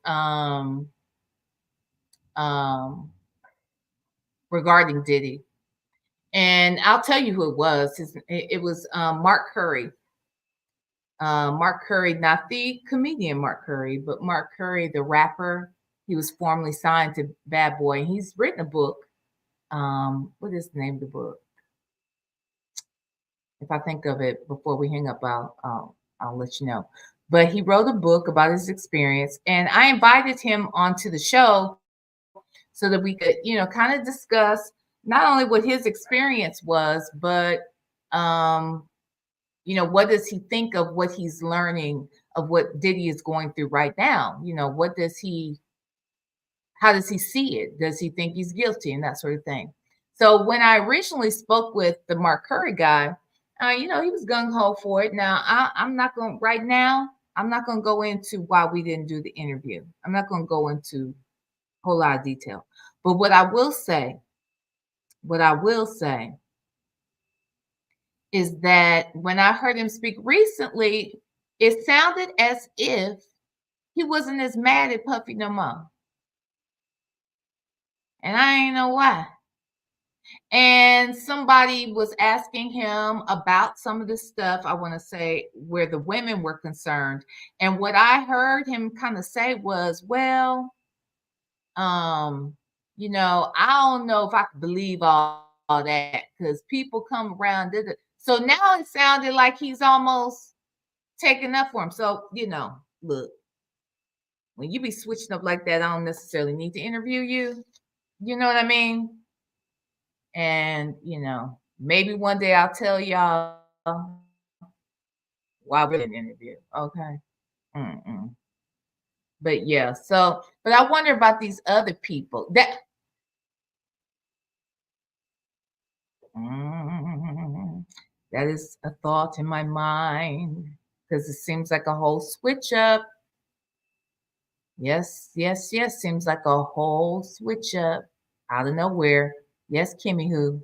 regarding Diddy. And I'll tell you who it was. It was Mark Curry. Mark Curry, not the comedian Mark Curry, but Mark Curry, the rapper. He was formerly signed to Bad Boy. He's written a book. What is the name of the book? If I think of it before we hang up, I'll let you know. But he wrote a book about his experience, and I invited him onto the show so that we could, kind of discuss not only what his experience was, but what does he think of what he's learning of what Diddy is going through right now? How does he see it? Does he think he's guilty and that sort of thing? So when I originally spoke with the Mark Curry guy, he was gung-ho for it. Now, I'm not going to go into why we didn't do the interview. I'm not going to go into a whole lot of detail. But what I will say is that when I heard him speak recently, it sounded as if he wasn't as mad at Puffy no more. And I ain't know why. And somebody was asking him about some of the stuff, I want to say, where the women were concerned. And what I heard him kind of say was, well, I don't know if I could believe all that because people come around. So now it sounded like he's almost taking up for him. So, look, when you be switching up like that, I don't necessarily need to interview you. You know what I mean? And, maybe one day I'll tell y'all why we're in an interview. Okay. But yeah, but I wonder about these other people that is a thought in my mind because it seems like a whole switch up. Yes. Seems like a whole switch up out of nowhere. Yes, Kimmy who.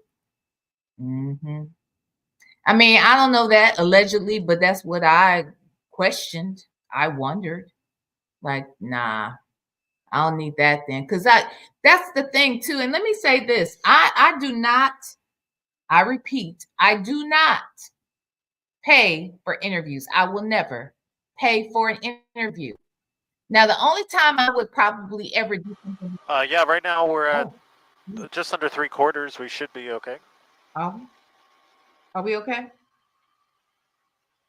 I mean, I don't know that allegedly, but that's what I questioned. I wondered. Like, nah, I don't need that then. Because that's the thing too. And let me say this. I do not, I repeat, I do not pay for interviews. I will never pay for an interview. Now, the only time I would probably ever do something. Yeah, right now we're at Oh, just under 3/4. We should be okay. are we? Are we okay?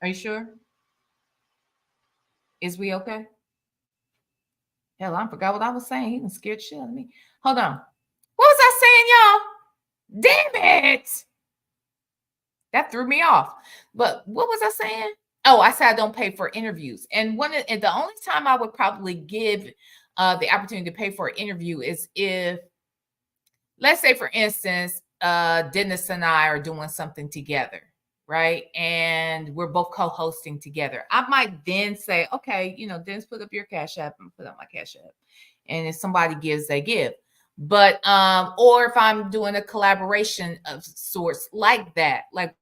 Are you sure? Is we okay? Hell, I forgot what I was saying. He was scared shit out of me. Hold on. What was I saying, y'all? Damn it. That threw me off. But what was I saying? Oh, I said I don't pay for interviews. And the only time I would probably give the opportunity to pay for an interview is if, let's say, for instance, Dennis and I are doing something together, right? And we're both co-hosting together. I might then say, okay, Dennis, put up your Cash App and put up my Cash App. And if somebody gives, they give. But or if I'm doing a collaboration of sorts like that, like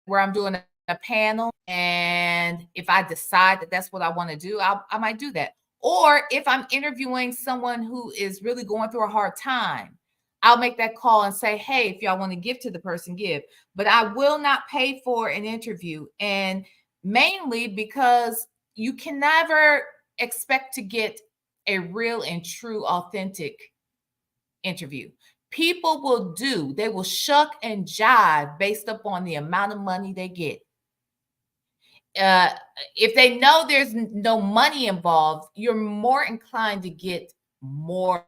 where I'm doing a panel, and if I decide that that's what I want to do, I might do that. Or if I'm interviewing someone who is really going through a hard time, I'll make that call and say, hey, if y'all want to give to the person, give. But I will not pay for an interview. And mainly because you can never expect to get a real and true, authentic interview. People they will shuck and jive based upon the amount of money they get. If they know there's no money involved, you're more inclined to get more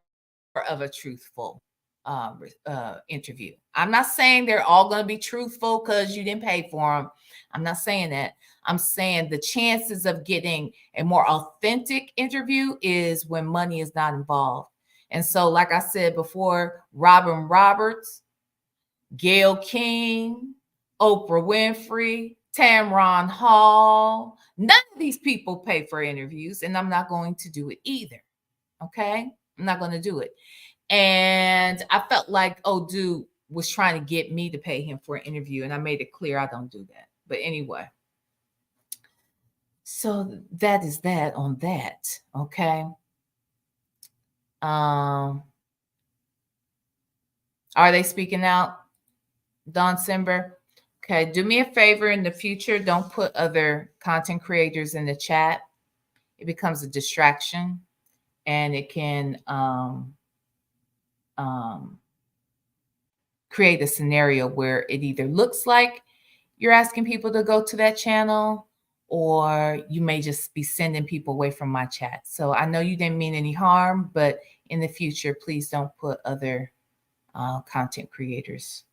of a truthful interview. I'm not saying they're all going to be truthful because you didn't pay for them. I'm not saying that. I'm saying the chances of getting a more authentic interview is when money is not involved. And so, like I said before, Robin Roberts, Gayle King, Oprah Winfrey, Tamron Hall, none of these people pay for interviews, and I'm not going to do it either. Okay? I'm not going to do it. And I felt like, oh, dude was trying to get me to pay him for an interview, and I made it clear I don't do that. But anyway, so that is that on that. Okay. Are they speaking out? Don Simber. Okay, do me a favor in the future. Don't put other content creators in the chat. It becomes a distraction, and it can create a scenario where it either looks like you're asking people to go to that channel, or you may just be sending people away from my chat. So I know you didn't mean any harm, but in the future, please don't put other content creators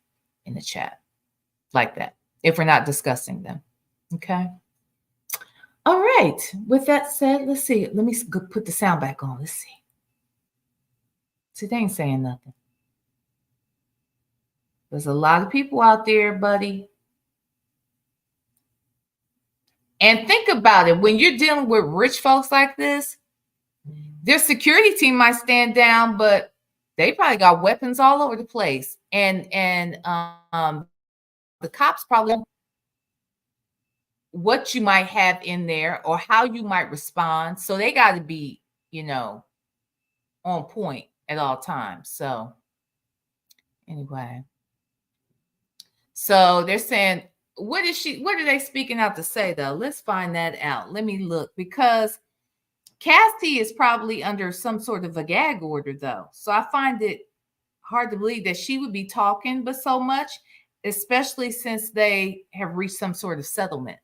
in the chat like that if we're not discussing them. Okay. All right. With that said, let's see. Let me put the sound back on. Let's see. See, they ain't saying nothing. There's a lot of people out there, buddy. And think about it. When you're dealing with rich folks like this, their security team might stand down, but they probably got weapons all over the place. And the cops probably know what you might have in there or how you might respond. So they got to be, on point at all times. So anyway. So they're saying, what are they speaking out to say, though? Let's find that out. Let me look, because Cassie is probably under some sort of a gag order, though. So I find it hard to believe that she would be talking but so much, especially since they have reached some sort of settlement.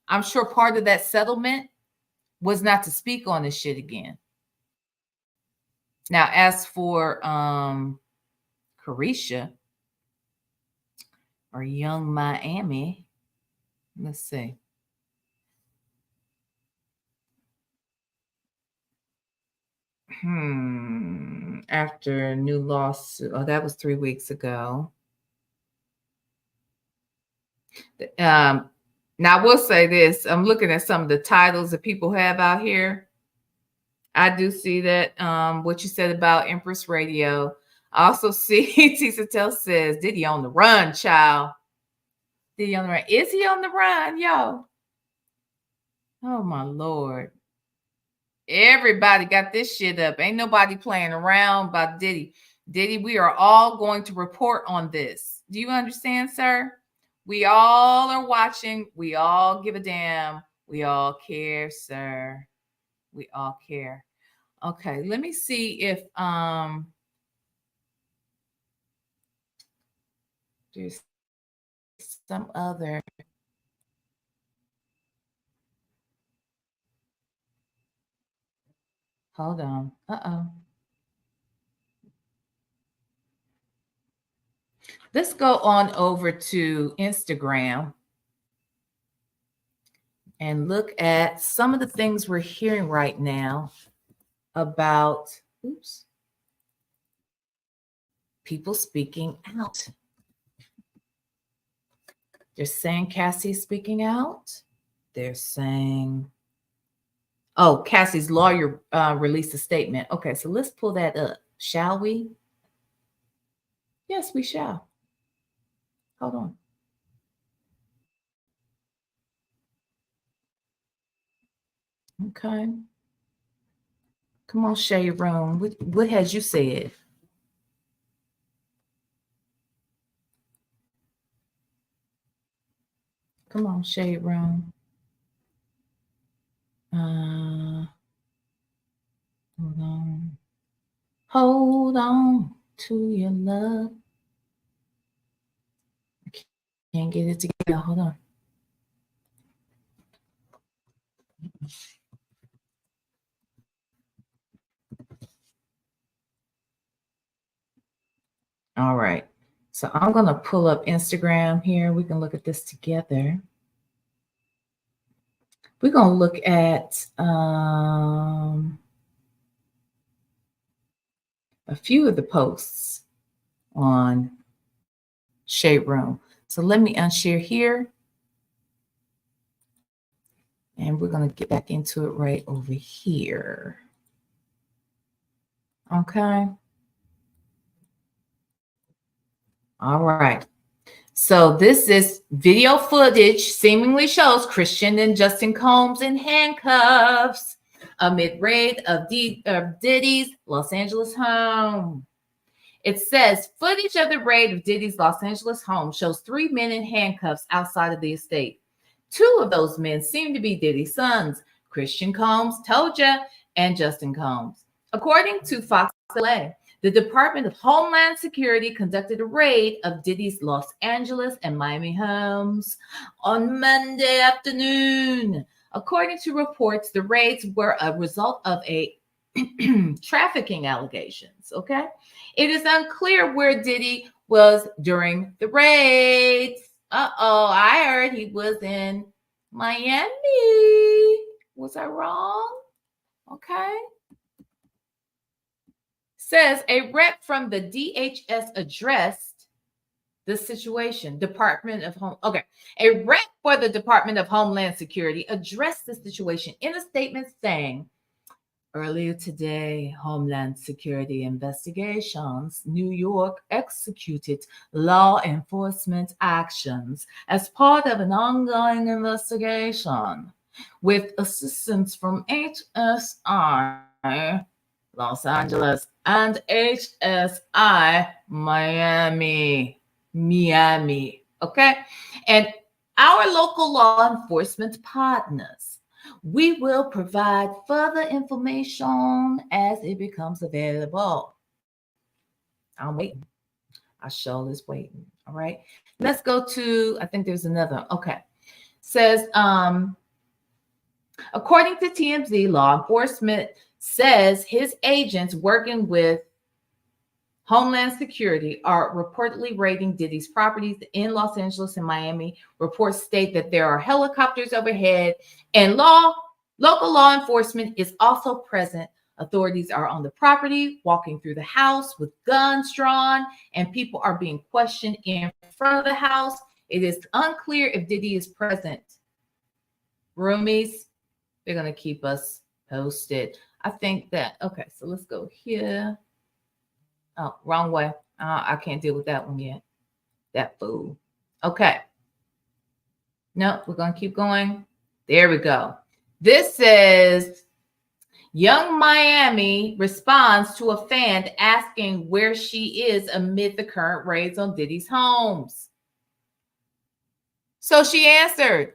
I'm sure part of that settlement was not to speak on this shit again. Now, as for Carisha or Young Miami, let's see. After a new lawsuit, that was 3 weeks ago. Now, I will say this. I'm looking at some of the titles that people have out here. I do see that what you said about Empress Radio. I also see Tisa Tell says, Diddy on the run, child. Diddy on the run. Is he on the run, yo? Oh, my Lord. Everybody got this shit up. Ain't nobody playing around about Diddy. Diddy, we are all going to report on this. Do you understand, sir? We all are watching. We all give a damn. We all care, sir. We all care. Okay, let me see if there's some other. Hold on. Uh-oh. Let's go on over to Instagram and look at some of the things we're hearing right now about people speaking out. They're saying Cassie's speaking out. They're saying, oh, Cassie's lawyer released a statement. Okay, so let's pull that up. Shall we? Yes, we shall. Hold on. Okay. Come on, Shade Room. What has you said? Come on, Shade Room. Hold on. Hold on to your love. I can't get it together. Hold on. All right. So I'm going to pull up Instagram here. We can look at this together. We're going to look at a few of the posts on Shade Room. So let me unshare here. And we're going to get back into it right over here. Okay. All right. So this is video footage seemingly shows Christian and Justin Combs in handcuffs amid raid of Diddy's Los Angeles home. It says footage of the raid of Diddy's Los Angeles home shows 3 men in handcuffs outside of the estate. 2 of those men seem to be Diddy's sons, Christian Combs, told ya, and Justin Combs. According to Fox LA, the Department of Homeland Security conducted a raid of Diddy's Los Angeles and Miami homes on Monday afternoon. According to reports, the raids were a result of a trafficking allegations, okay? It is unclear where Diddy was during the raids. Uh-oh, I heard he was in Miami. Was I wrong? Okay. Says a rep from the DHS addressed the situation. Department of Home. Okay. A rep for the Department of Homeland Security addressed the situation in a statement saying, earlier today, Homeland Security Investigations, New York executed law enforcement actions as part of an ongoing investigation with assistance from HSI Los Angeles and HSI Miami. Okay? And our local law enforcement partners. We will provide further information as it becomes available. I'm waiting. I sure is waiting. All right. Let's go to, I think there's another. Okay. Says, according to TMZ, law enforcement says his agents working with Homeland Security are reportedly raiding Diddy's properties in Los Angeles and Miami. Reports state that there are helicopters overhead and local law enforcement is also present. Authorities are on the property, walking through the house with guns drawn, and people are being questioned in front of the house. It is unclear if Diddy is present. Roomies, they're going to keep us posted. I think that, okay, so let's go here. Oh, wrong way. I can't deal with that one yet. That fool. Okay. No, we're going to keep going. There we go. This says, Young Miami responds to a fan asking where she is amid the current raids on Diddy's homes. So she answered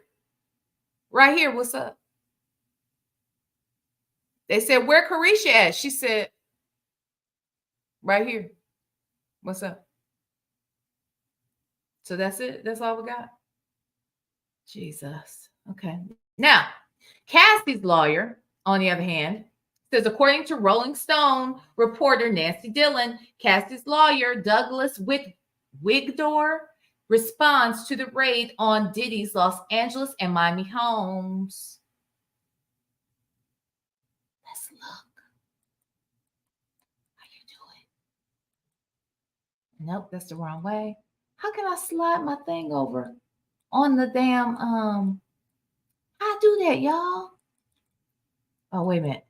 right here, what's up? They said, where Carisha at? She said, right here. What's up? So that's it. That's all we got. Jesus. Okay. Now, Cassie's lawyer, on the other hand, says, according to Rolling Stone reporter Nancy Dillon, Cassie's lawyer, Douglas Wigdor, responds to the raid on Diddy's Los Angeles and Miami homes. Let's look. How you doing? Nope, that's the wrong way. How can I slide my thing over on the damn I do that, y'all? Oh, wait a minute.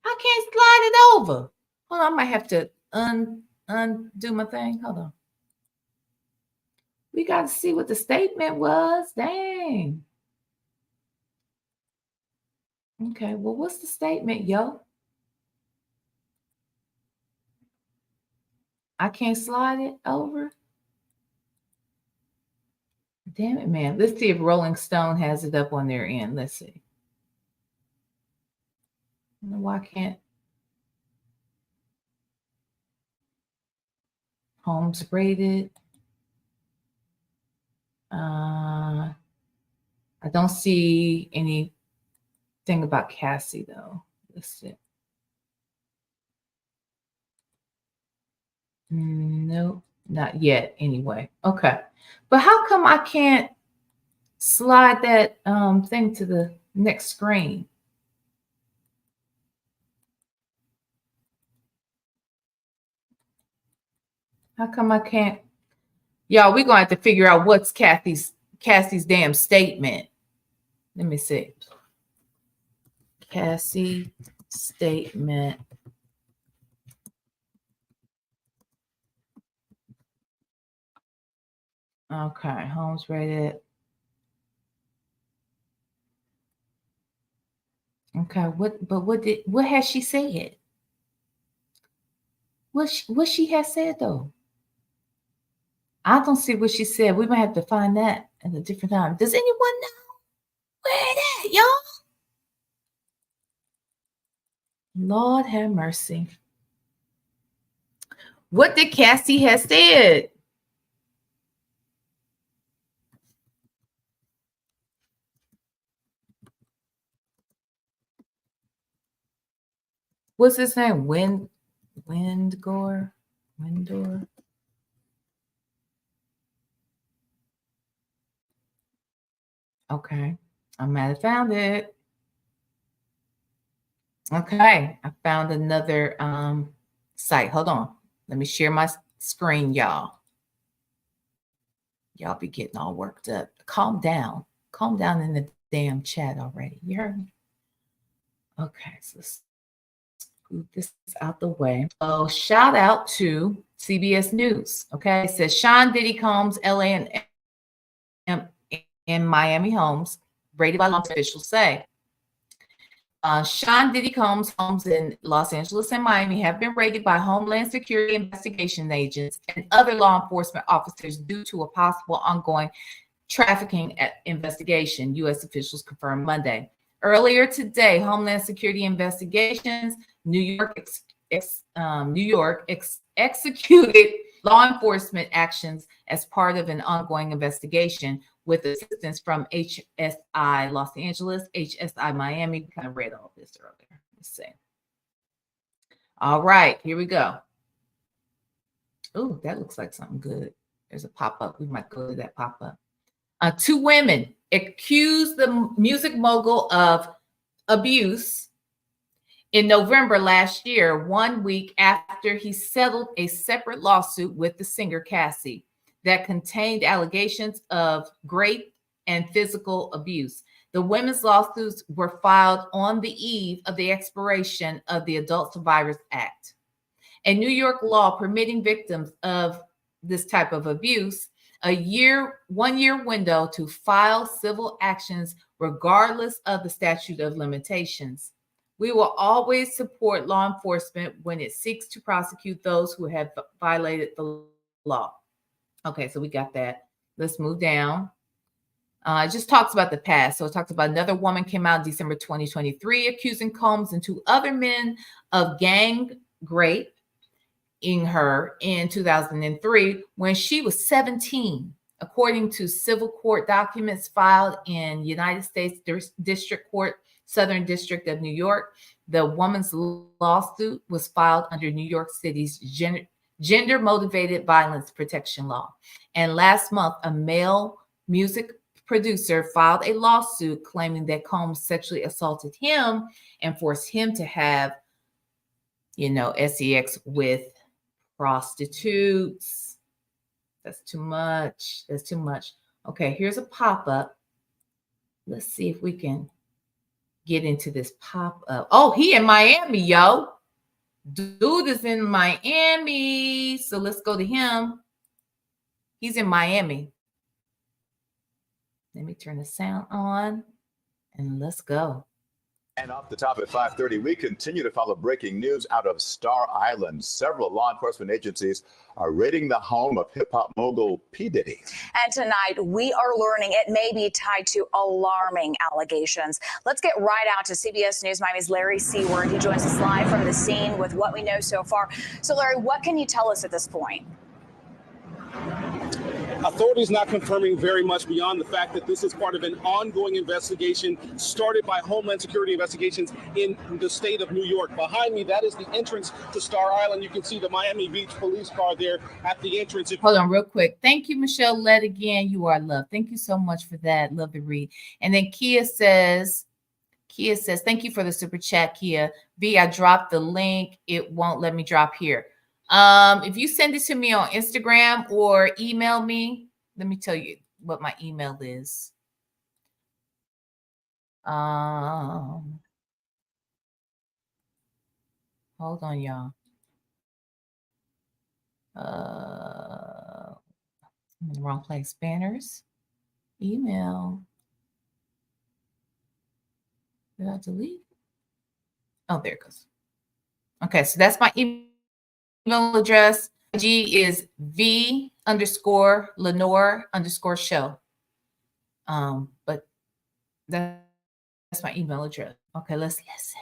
I can't slide it over. Hold on, I might have to undo my thing. Hold on. We got to see what the statement was. Dang. Okay, well, what's the statement, yo? I can't slide it over. Damn it, man. Let's see if Rolling Stone has it up on their end. Let's see. I don't know why I can't. Homes rated. I don't see anything about Cassie, though. Let's see. Nope, not yet anyway. Okay. But how come I can't slide that thing to the next screen? How come I can't? Y'all, we're gonna have to figure out what's Cassie's damn statement. Let me see. Cassie statement. Okay, homes rated. Okay, what has she said? What she has said though? I don't see what she said. We might have to find that at a different time. Does anyone know where it at, y'all? Lord have mercy. What did Cassie have said? What's his name? Windor. Okay, I might have found it. Okay, I found another site. Hold on. Let me share my screen, y'all. Y'all be getting all worked up. Calm down. Calm down in the damn chat already. You heard me? Okay, so let's scoot this out the way. Oh, shout out to CBS News. Okay, it says Sean Diddy Combs, LA and Miami homes raided by law officials say. Sean Diddy Combs' homes in Los Angeles and Miami have been raided by Homeland Security investigation agents and other law enforcement officers due to a possible ongoing trafficking investigation, U.S. officials confirmed Monday. Earlier today, Homeland Security investigations, New York executed law enforcement actions as part of an ongoing investigation with assistance from HSI Los Angeles, HSI Miami. We kind of read all this earlier. Let's see. All right, here we go. Oh, that looks like something good. There's a pop-up. We might go to that pop-up. 2 women accused the music mogul of abuse in November last year, 1 week after he settled a separate lawsuit with the singer Cassie that contained allegations of rape and physical abuse. The women's lawsuits were filed on the eve of the expiration of the Adult Survivors Act, a New York law permitting victims of this type of abuse a 1-year window to file civil actions regardless of the statute of limitations. We will always support law enforcement when it seeks to prosecute those who have violated the law. Okay, so we got that. Let's move down. It just talks about the past. So it talks about another woman came out in December 2023 accusing Combs and 2 other men of gang rape in her in 2003 when she was 17. According to civil court documents filed in United States District Court, Southern District of New York, the woman's lawsuit was filed under New York City's gender-motivated violence protection law. And last month, a male music producer filed a lawsuit claiming that Combs sexually assaulted him and forced him to have, sex with prostitutes. That's too much. That's too much. Okay, here's a pop-up. Let's see if we can get into this pop-up. Oh, he in Miami, yo. Dude is in Miami. So let's go to him. He's in Miami. Let me turn the sound on and let's go. And off the top at 5:30, we continue to follow breaking news out of Star Island. Several law enforcement agencies are raiding the home of hip-hop mogul P. Diddy. And tonight, we are learning it may be tied to alarming allegations. Let's get right out to CBS News Miami's Larry Seward. He joins us live from the scene with what we know so far. So, Larry, what can you tell us at this point? Authorities not confirming very much beyond the fact that this is part of an ongoing investigation started by Homeland Security Investigations in the state of New York. Behind me, that is the entrance to Star Island. You can see the Miami Beach police car there at the entrance. Hold on real quick. Thank you, Michelle Lett. Again, you are loved. Thank you so much for that. Love to read. And then Kia says, thank you for the super chat, Kia. V, I dropped the link. It won't let me drop here. If you send it to me on Instagram or email me, let me tell you what my email is. Hold on, y'all. I'm in the wrong place. Banners, email. Did I delete? Oh, there it goes. Okay, so that's my email address. G is V_Lenore_show. But that's my email address. Okay, let's listen.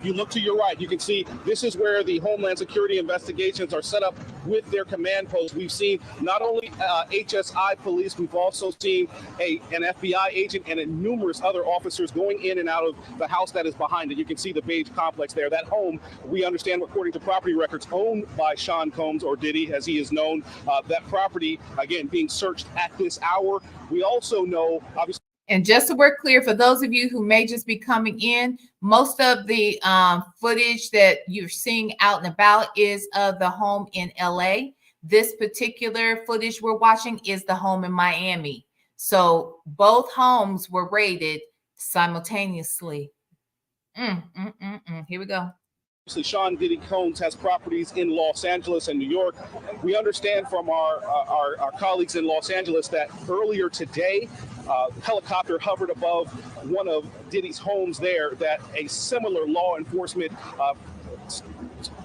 You look to your right, you can see this is where the Homeland Security Investigations are set up with their command post. We've seen not only HSI police, we've also seen an FBI agent and numerous other officers going in and out of the house that is behind it. You can see the beige complex there. That home, we understand, according to property records, owned by Sean Combs, or Diddy, as he is known. That property, again, being searched at this hour. We also know, obviously. And just so we're clear, for those of you who may just be coming in, most of the footage that you're seeing out and about is of the home in LA. This particular footage we're watching is the home in Miami. So both homes were raided simultaneously. Here we go. Obviously, Sean Diddy Combs has properties in Los Angeles and New York. We understand from our colleagues in Los Angeles that earlier today, helicopter hovered above one of Diddy's homes there, that a similar law enforcement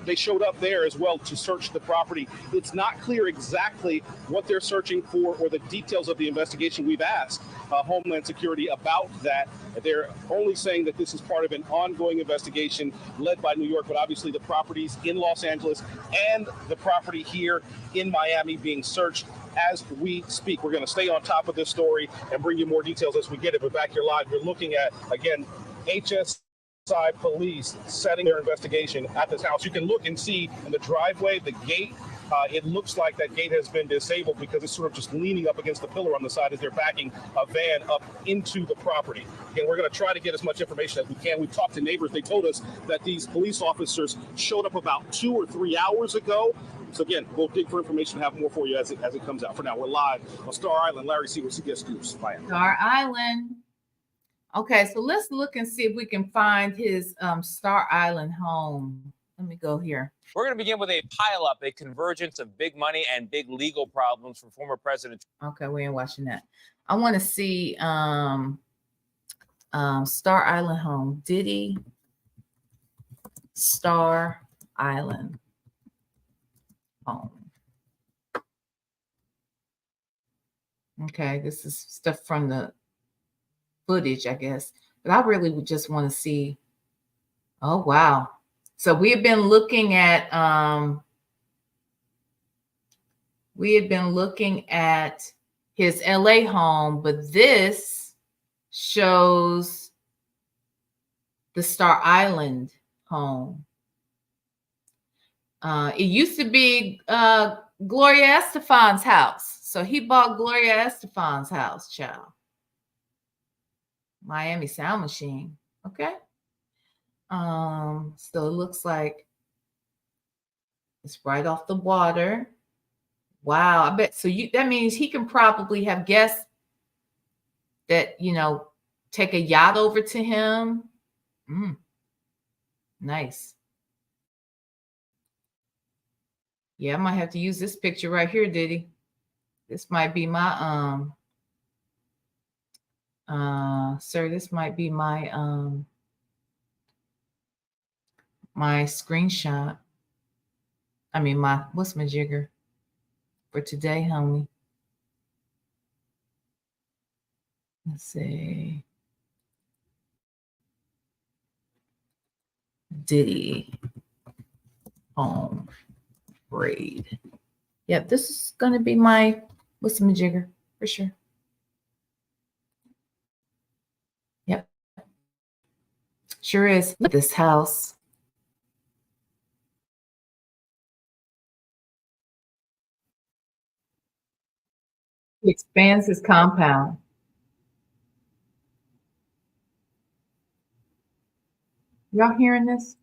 they showed up there as well to search the property. It's not clear exactly what they're searching for or the details of the investigation. We've asked Homeland Security about that. They're only saying that this is part of an ongoing investigation led by New York, but obviously the properties in Los Angeles and the property here in Miami being searched as we speak. We're going to stay on top of this story and bring you more details as we get it. But back here live, you're looking at, again, HSI police setting their investigation at this house. You can look and see in the driveway, the gate, it looks like that gate has been disabled because it's sort of just leaning up against the pillar on the side as they're backing a van up into the property. Again, we're going to try to get as much information as we can. We've talked to neighbors. They told us that these police officers showed up about 2 or 3 hours ago. So again, we'll dig for information and have more for you as it comes out. For now, we're live on Star Island. Larry Seward, CBS News, Miami. Star Island. Okay, so let's look and see if we can find his Star Island home. Let me go here. We're going to begin with a pileup, a convergence of big money and big legal problems from former President. Okay, we ain't watching that. I want to see Star Island home. Diddy Star Island home. Okay, this is stuff from the footage, I guess. But I really would just want to see. Oh, wow. So we have been looking at his LA home, but this shows the Star Island home. It used to be Gloria Estefan's house. So he bought Gloria Estefan's house, child. Miami Sound Machine. Okay. So it looks like it's right off the water. Wow. I bet so that means he can probably have guests that, take a yacht over to him. Nice. Yeah, I might have to use this picture right here, Diddy. This might be my sir, this might be my my screenshot. I mean what's my jigger for today, homie? Let's see. Diddy home raid. Yep, this is gonna be my what's my jigger for sure. Yep. Sure is. Look at this house. He expands his compound. Y'all hearing this?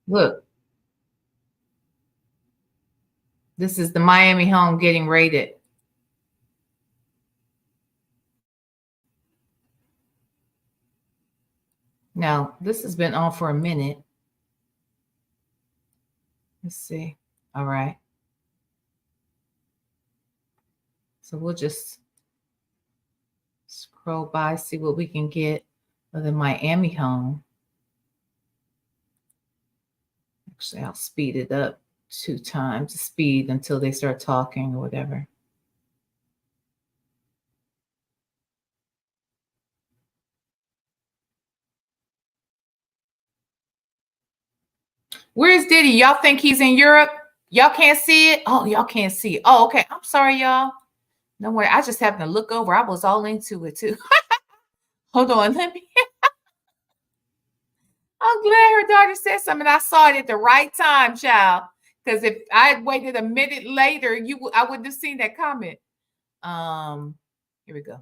Look. This is the Miami home getting raided. Now, this has been on for a minute. Let's see. All right. So we'll just scroll by, see what we can get of the Miami home. Actually, I'll speed it up 2 times the speed until they start talking or whatever. Where's Diddy? Y'all think he's in Europe? Y'all can't see it? Oh, y'all can't see it. Oh, okay. I'm sorry, y'all. Don't worry. I just happened to look over. I was all into it too. Hold on. Let me. I'm glad her daughter said something. I saw it at the right time, child. Because if I had waited a minute later, I wouldn't have seen that comment. Here we go.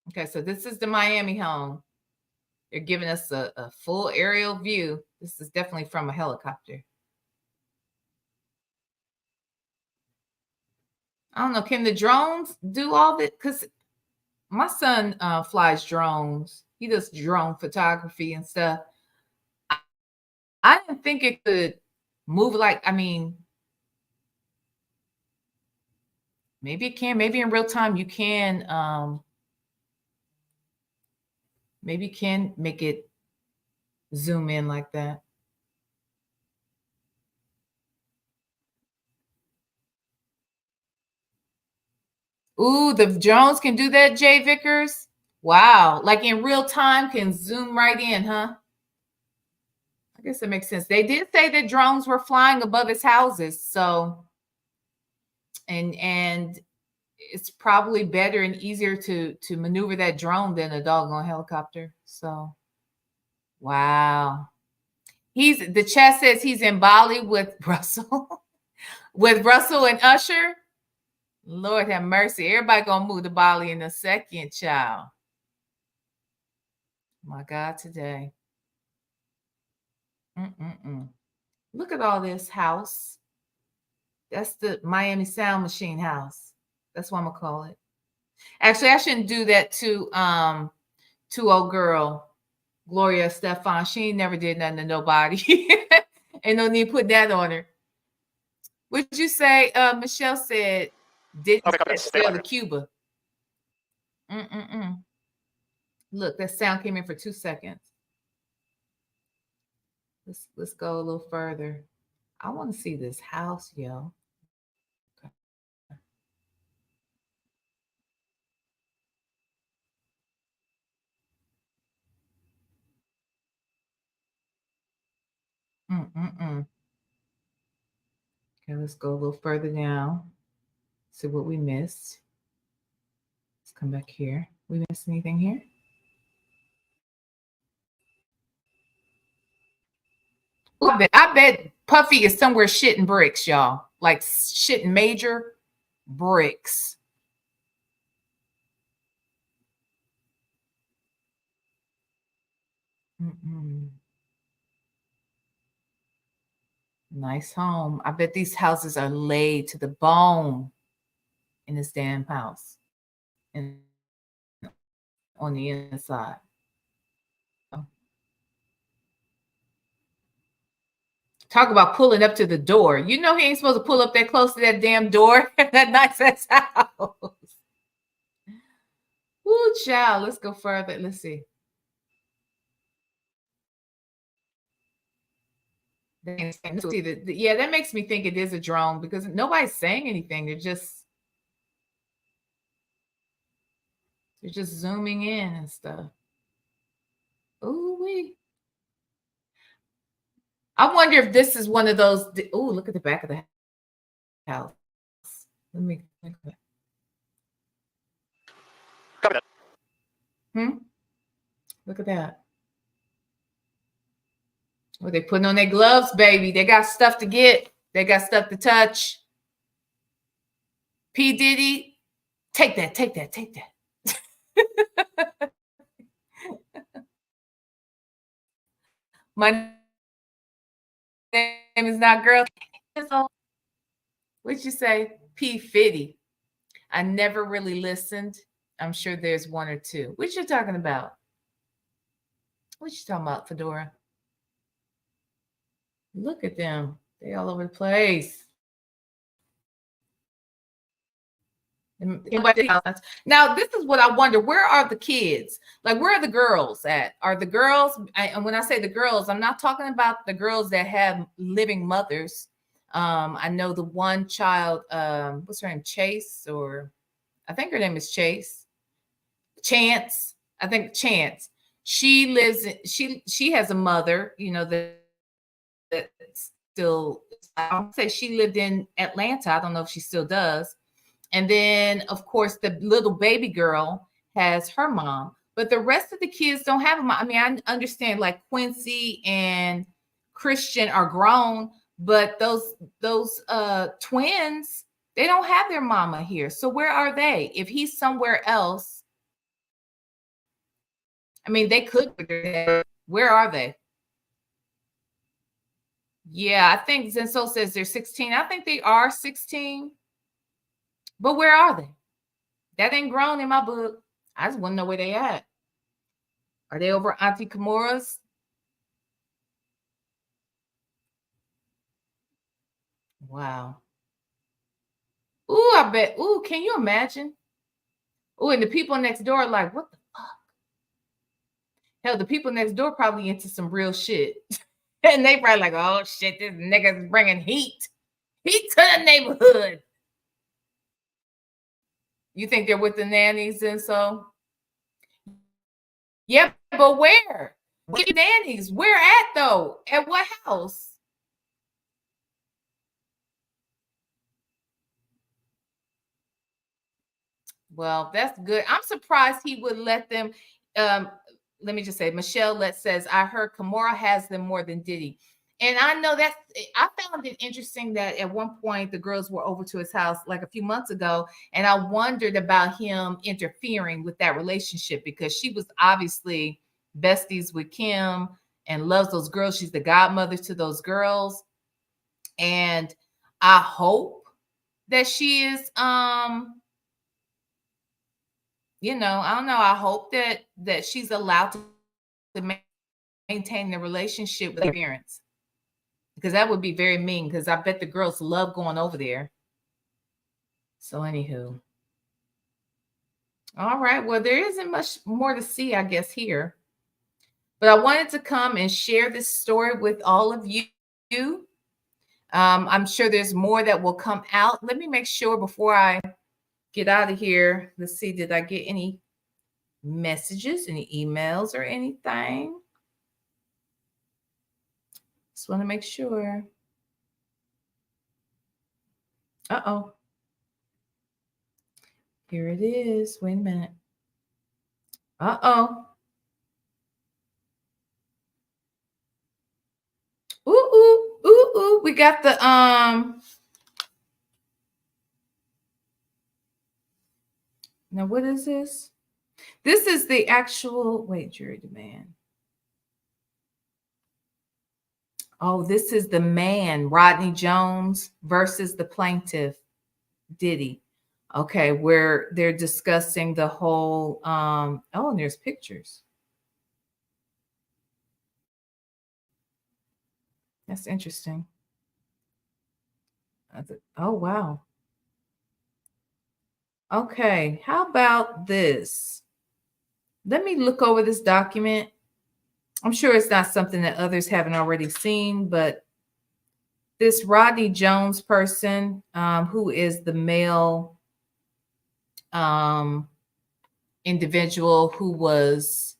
Okay, so this is the Miami home. They're giving us a full aerial view. This is definitely from a helicopter. I don't know. Can the drones do all that? Because my son flies drones. He does drone photography and stuff. I didn't think it could move like, maybe it can. Maybe in real time you can. Maybe you can make it zoom in like that. Ooh, the drones can do that, Jay Vickers. Wow. Like in real time can zoom right in, huh? I guess it makes sense. They did say that drones were flying above his houses. So, and it's probably better and easier to maneuver that drone than a doggone helicopter. So, wow. The chat says he's in Bali with Russell, with Russell and Usher. Lord have mercy. Everybody gonna move to Bali in a second, child. My God, today. Look at all this house. That's the Miami Sound Machine house. That's what I'm gonna call it. Actually, I shouldn't do that to old girl, Gloria Estefan. She ain't never did nothing to nobody. Ain't no need to put that on her. What did you say? Michelle said, didn't sail to Cuba. Look, that sound came in for 2 seconds. Let's go a little further. I want to see this house, yo. Mm-mm-mm. Okay, let's go a little further down. See what we missed. Let's come back here. We missed anything here? Ooh, I bet Puffy is somewhere shitting bricks, y'all. Like shitting major bricks. Mm-mm. Nice home. I bet these houses are laid to the bone in this damn house and on the inside. Talk about pulling up to the door. You know he ain't supposed to pull up that close to that damn door. That nice ass house. Woo, child. Let's go further. Let's see. Yeah, that makes me think it is a drone because nobody's saying anything. They're just zooming in and stuff. Ooh wee. I wonder if this is one of those. Oh, look at the back of the house. Let me. Copy that. Look at that. Well, they putting on their gloves, baby. They got stuff to get. They got stuff to touch. P. Diddy, take that, take that, take that. My name is not girl. What'd you say? P. Fitty. I never really listened. I'm sure there's one or two. What you talking about? What you talking about, Fedora? Look at them. They all over the place. Now, this is what I wonder. Where are the kids? Like, where are the girls at? Are the girls, and when I say the girls, I'm not talking about the girls that have living mothers. I know the one child, what's her name? Chase, or I think her name is Chase. Chance. I think Chance. She lives in, she has a mother, you know, that still, I'll say she lived in Atlanta. I don't know if she still does. And then, of course, the little baby girl has her mom, but the rest of the kids don't have a mom. I mean, I understand like Quincy and Christian are grown, but those twins, they don't have their mama here. So where are they? If he's somewhere else, I mean, they could. Where are they? Yeah, I think Zenso says they're 16. I think they are 16. But where are they? That ain't grown in my book. I just want to know where they at. Are they over Auntie Kimura's? Wow. Ooh, I bet. Ooh, can you imagine? Ooh, and the people next door are like, what the fuck? Hell, the people next door probably into some real shit. And they probably like, oh shit, this nigga's bringing heat. Heat to the neighborhood. You think they're with the nannies and so? Yeah, but where? With the nannies. Where at though? At what house? Well, that's good. I'm surprised he would let them. Let me just say, Michelle says, I heard Kimura has them more than Diddy. And I know that I found it interesting that at one point the girls were over to his house like a few months ago. And I wondered about him interfering with that relationship because she was obviously besties with Kim and loves those girls. She's the godmother to those girls. And I hope that she is you know, I don't know. I hope that she's allowed to maintain the relationship with her parents, because that would be very mean. Because I bet the girls love going over there. So, anywho, all right. Well, there isn't much more to see, I guess, here. But I wanted to come and share this story with all of you. I'm sure there's more that will come out. Let me make sure before I get out of here. Let's see, did I get any messages, any emails or anything? Just want to make sure. Uh-oh. Here it is. Wait a minute. Uh-oh. Ooh, ooh, ooh, ooh. We got the now what is this? This is the actual jury demand. Oh, this is the man, Rodney Jones versus the plaintiff, Diddy. Okay, where they're discussing the whole oh, and there's pictures. That's interesting. Oh, wow. Okay, how about this? Let me look over this document. I'm sure it's not something that others haven't already seen, but this Rodney Jones person, who is the male individual who was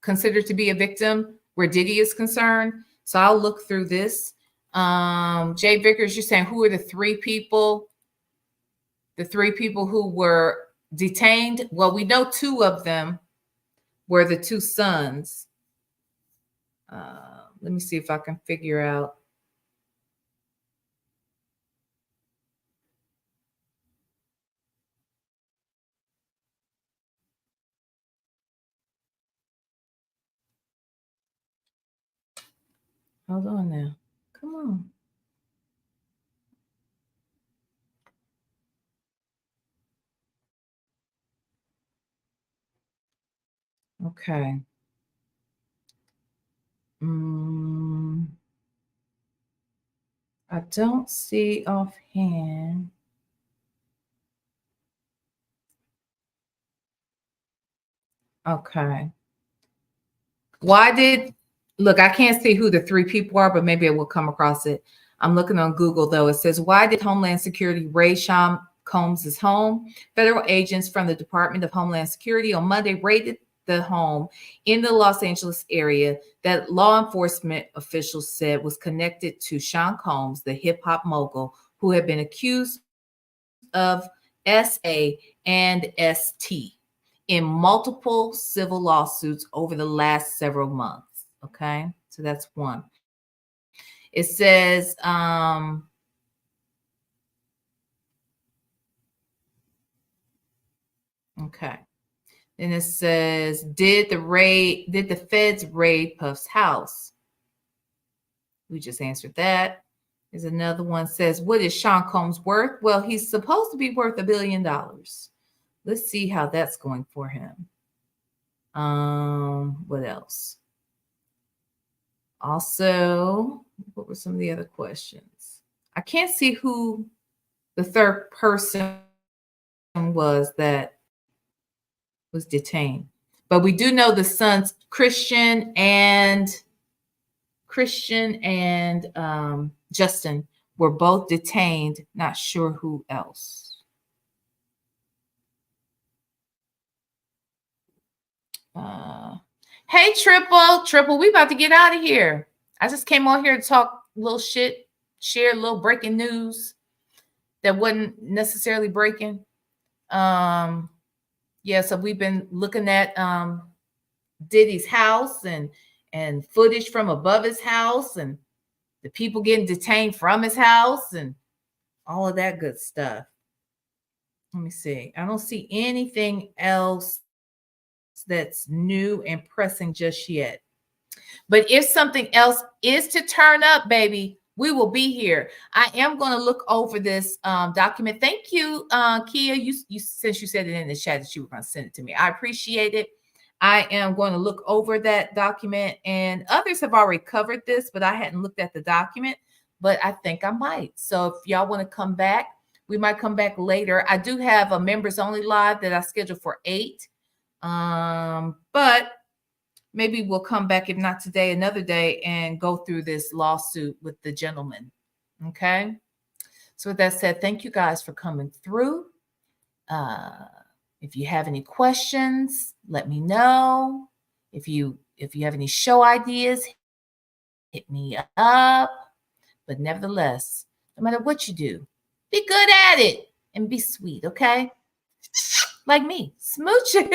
considered to be a victim where Diddy is concerned. So I'll look through this. Jay Vickers, you're saying who are the three people? The three people who were detained? Well, we know two of them were the two sons. Let me see if I can figure out. Hold on now. Come on. Okay. I don't see offhand. Okay. Look, I can't see who the three people are, but maybe I will come across it. I'm looking on Google, though. It says, why did Homeland Security raid Sean Combs' home? Federal agents from the Department of Homeland Security on Monday raided the home in the Los Angeles area that law enforcement officials said was connected to Sean Combs, the hip-hop mogul, who had been accused of SA and ST in multiple civil lawsuits over the last several months. Okay, so that's one. It says, okay. And it says, did the feds raid Puff's house? We just answered that. There's another one says, what is Sean Combs worth? Well, he's supposed to be worth $1 billion. Let's see how that's going for him. What else? Also, what were some of the other questions? I can't see who the third person was that was detained, but we do know the sons, Christian and Justin, were both detained. Not sure who else. Hey, Triple, we about to get out of here. I just came on here to talk a little shit, share a little breaking news that wasn't necessarily breaking. Yeah, so we've been looking at Diddy's house and footage from above his house and the people getting detained from his house and all of that good stuff. Let me see. I don't see anything else that's new and pressing just yet. But if something else is to turn up, baby, we will be here. I am going to look over this document. Thank you, Kia. You since you said it in the chat that you were going to send it to me. I appreciate it. I am going to look over that document, and others have already covered this, but I hadn't looked at the document. but I think I might. So if y'all want to come back, we might come back later. I do have a members only live that I scheduled for 8. But maybe we'll come back, if not today, another day, and go through this lawsuit with the gentleman. Okay. So with that said, thank you guys for coming through. If you have any questions, let me know. If you have any show ideas, hit me up. But nevertheless, no matter what you do, be good at it and be sweet, okay? Like me. Smooches.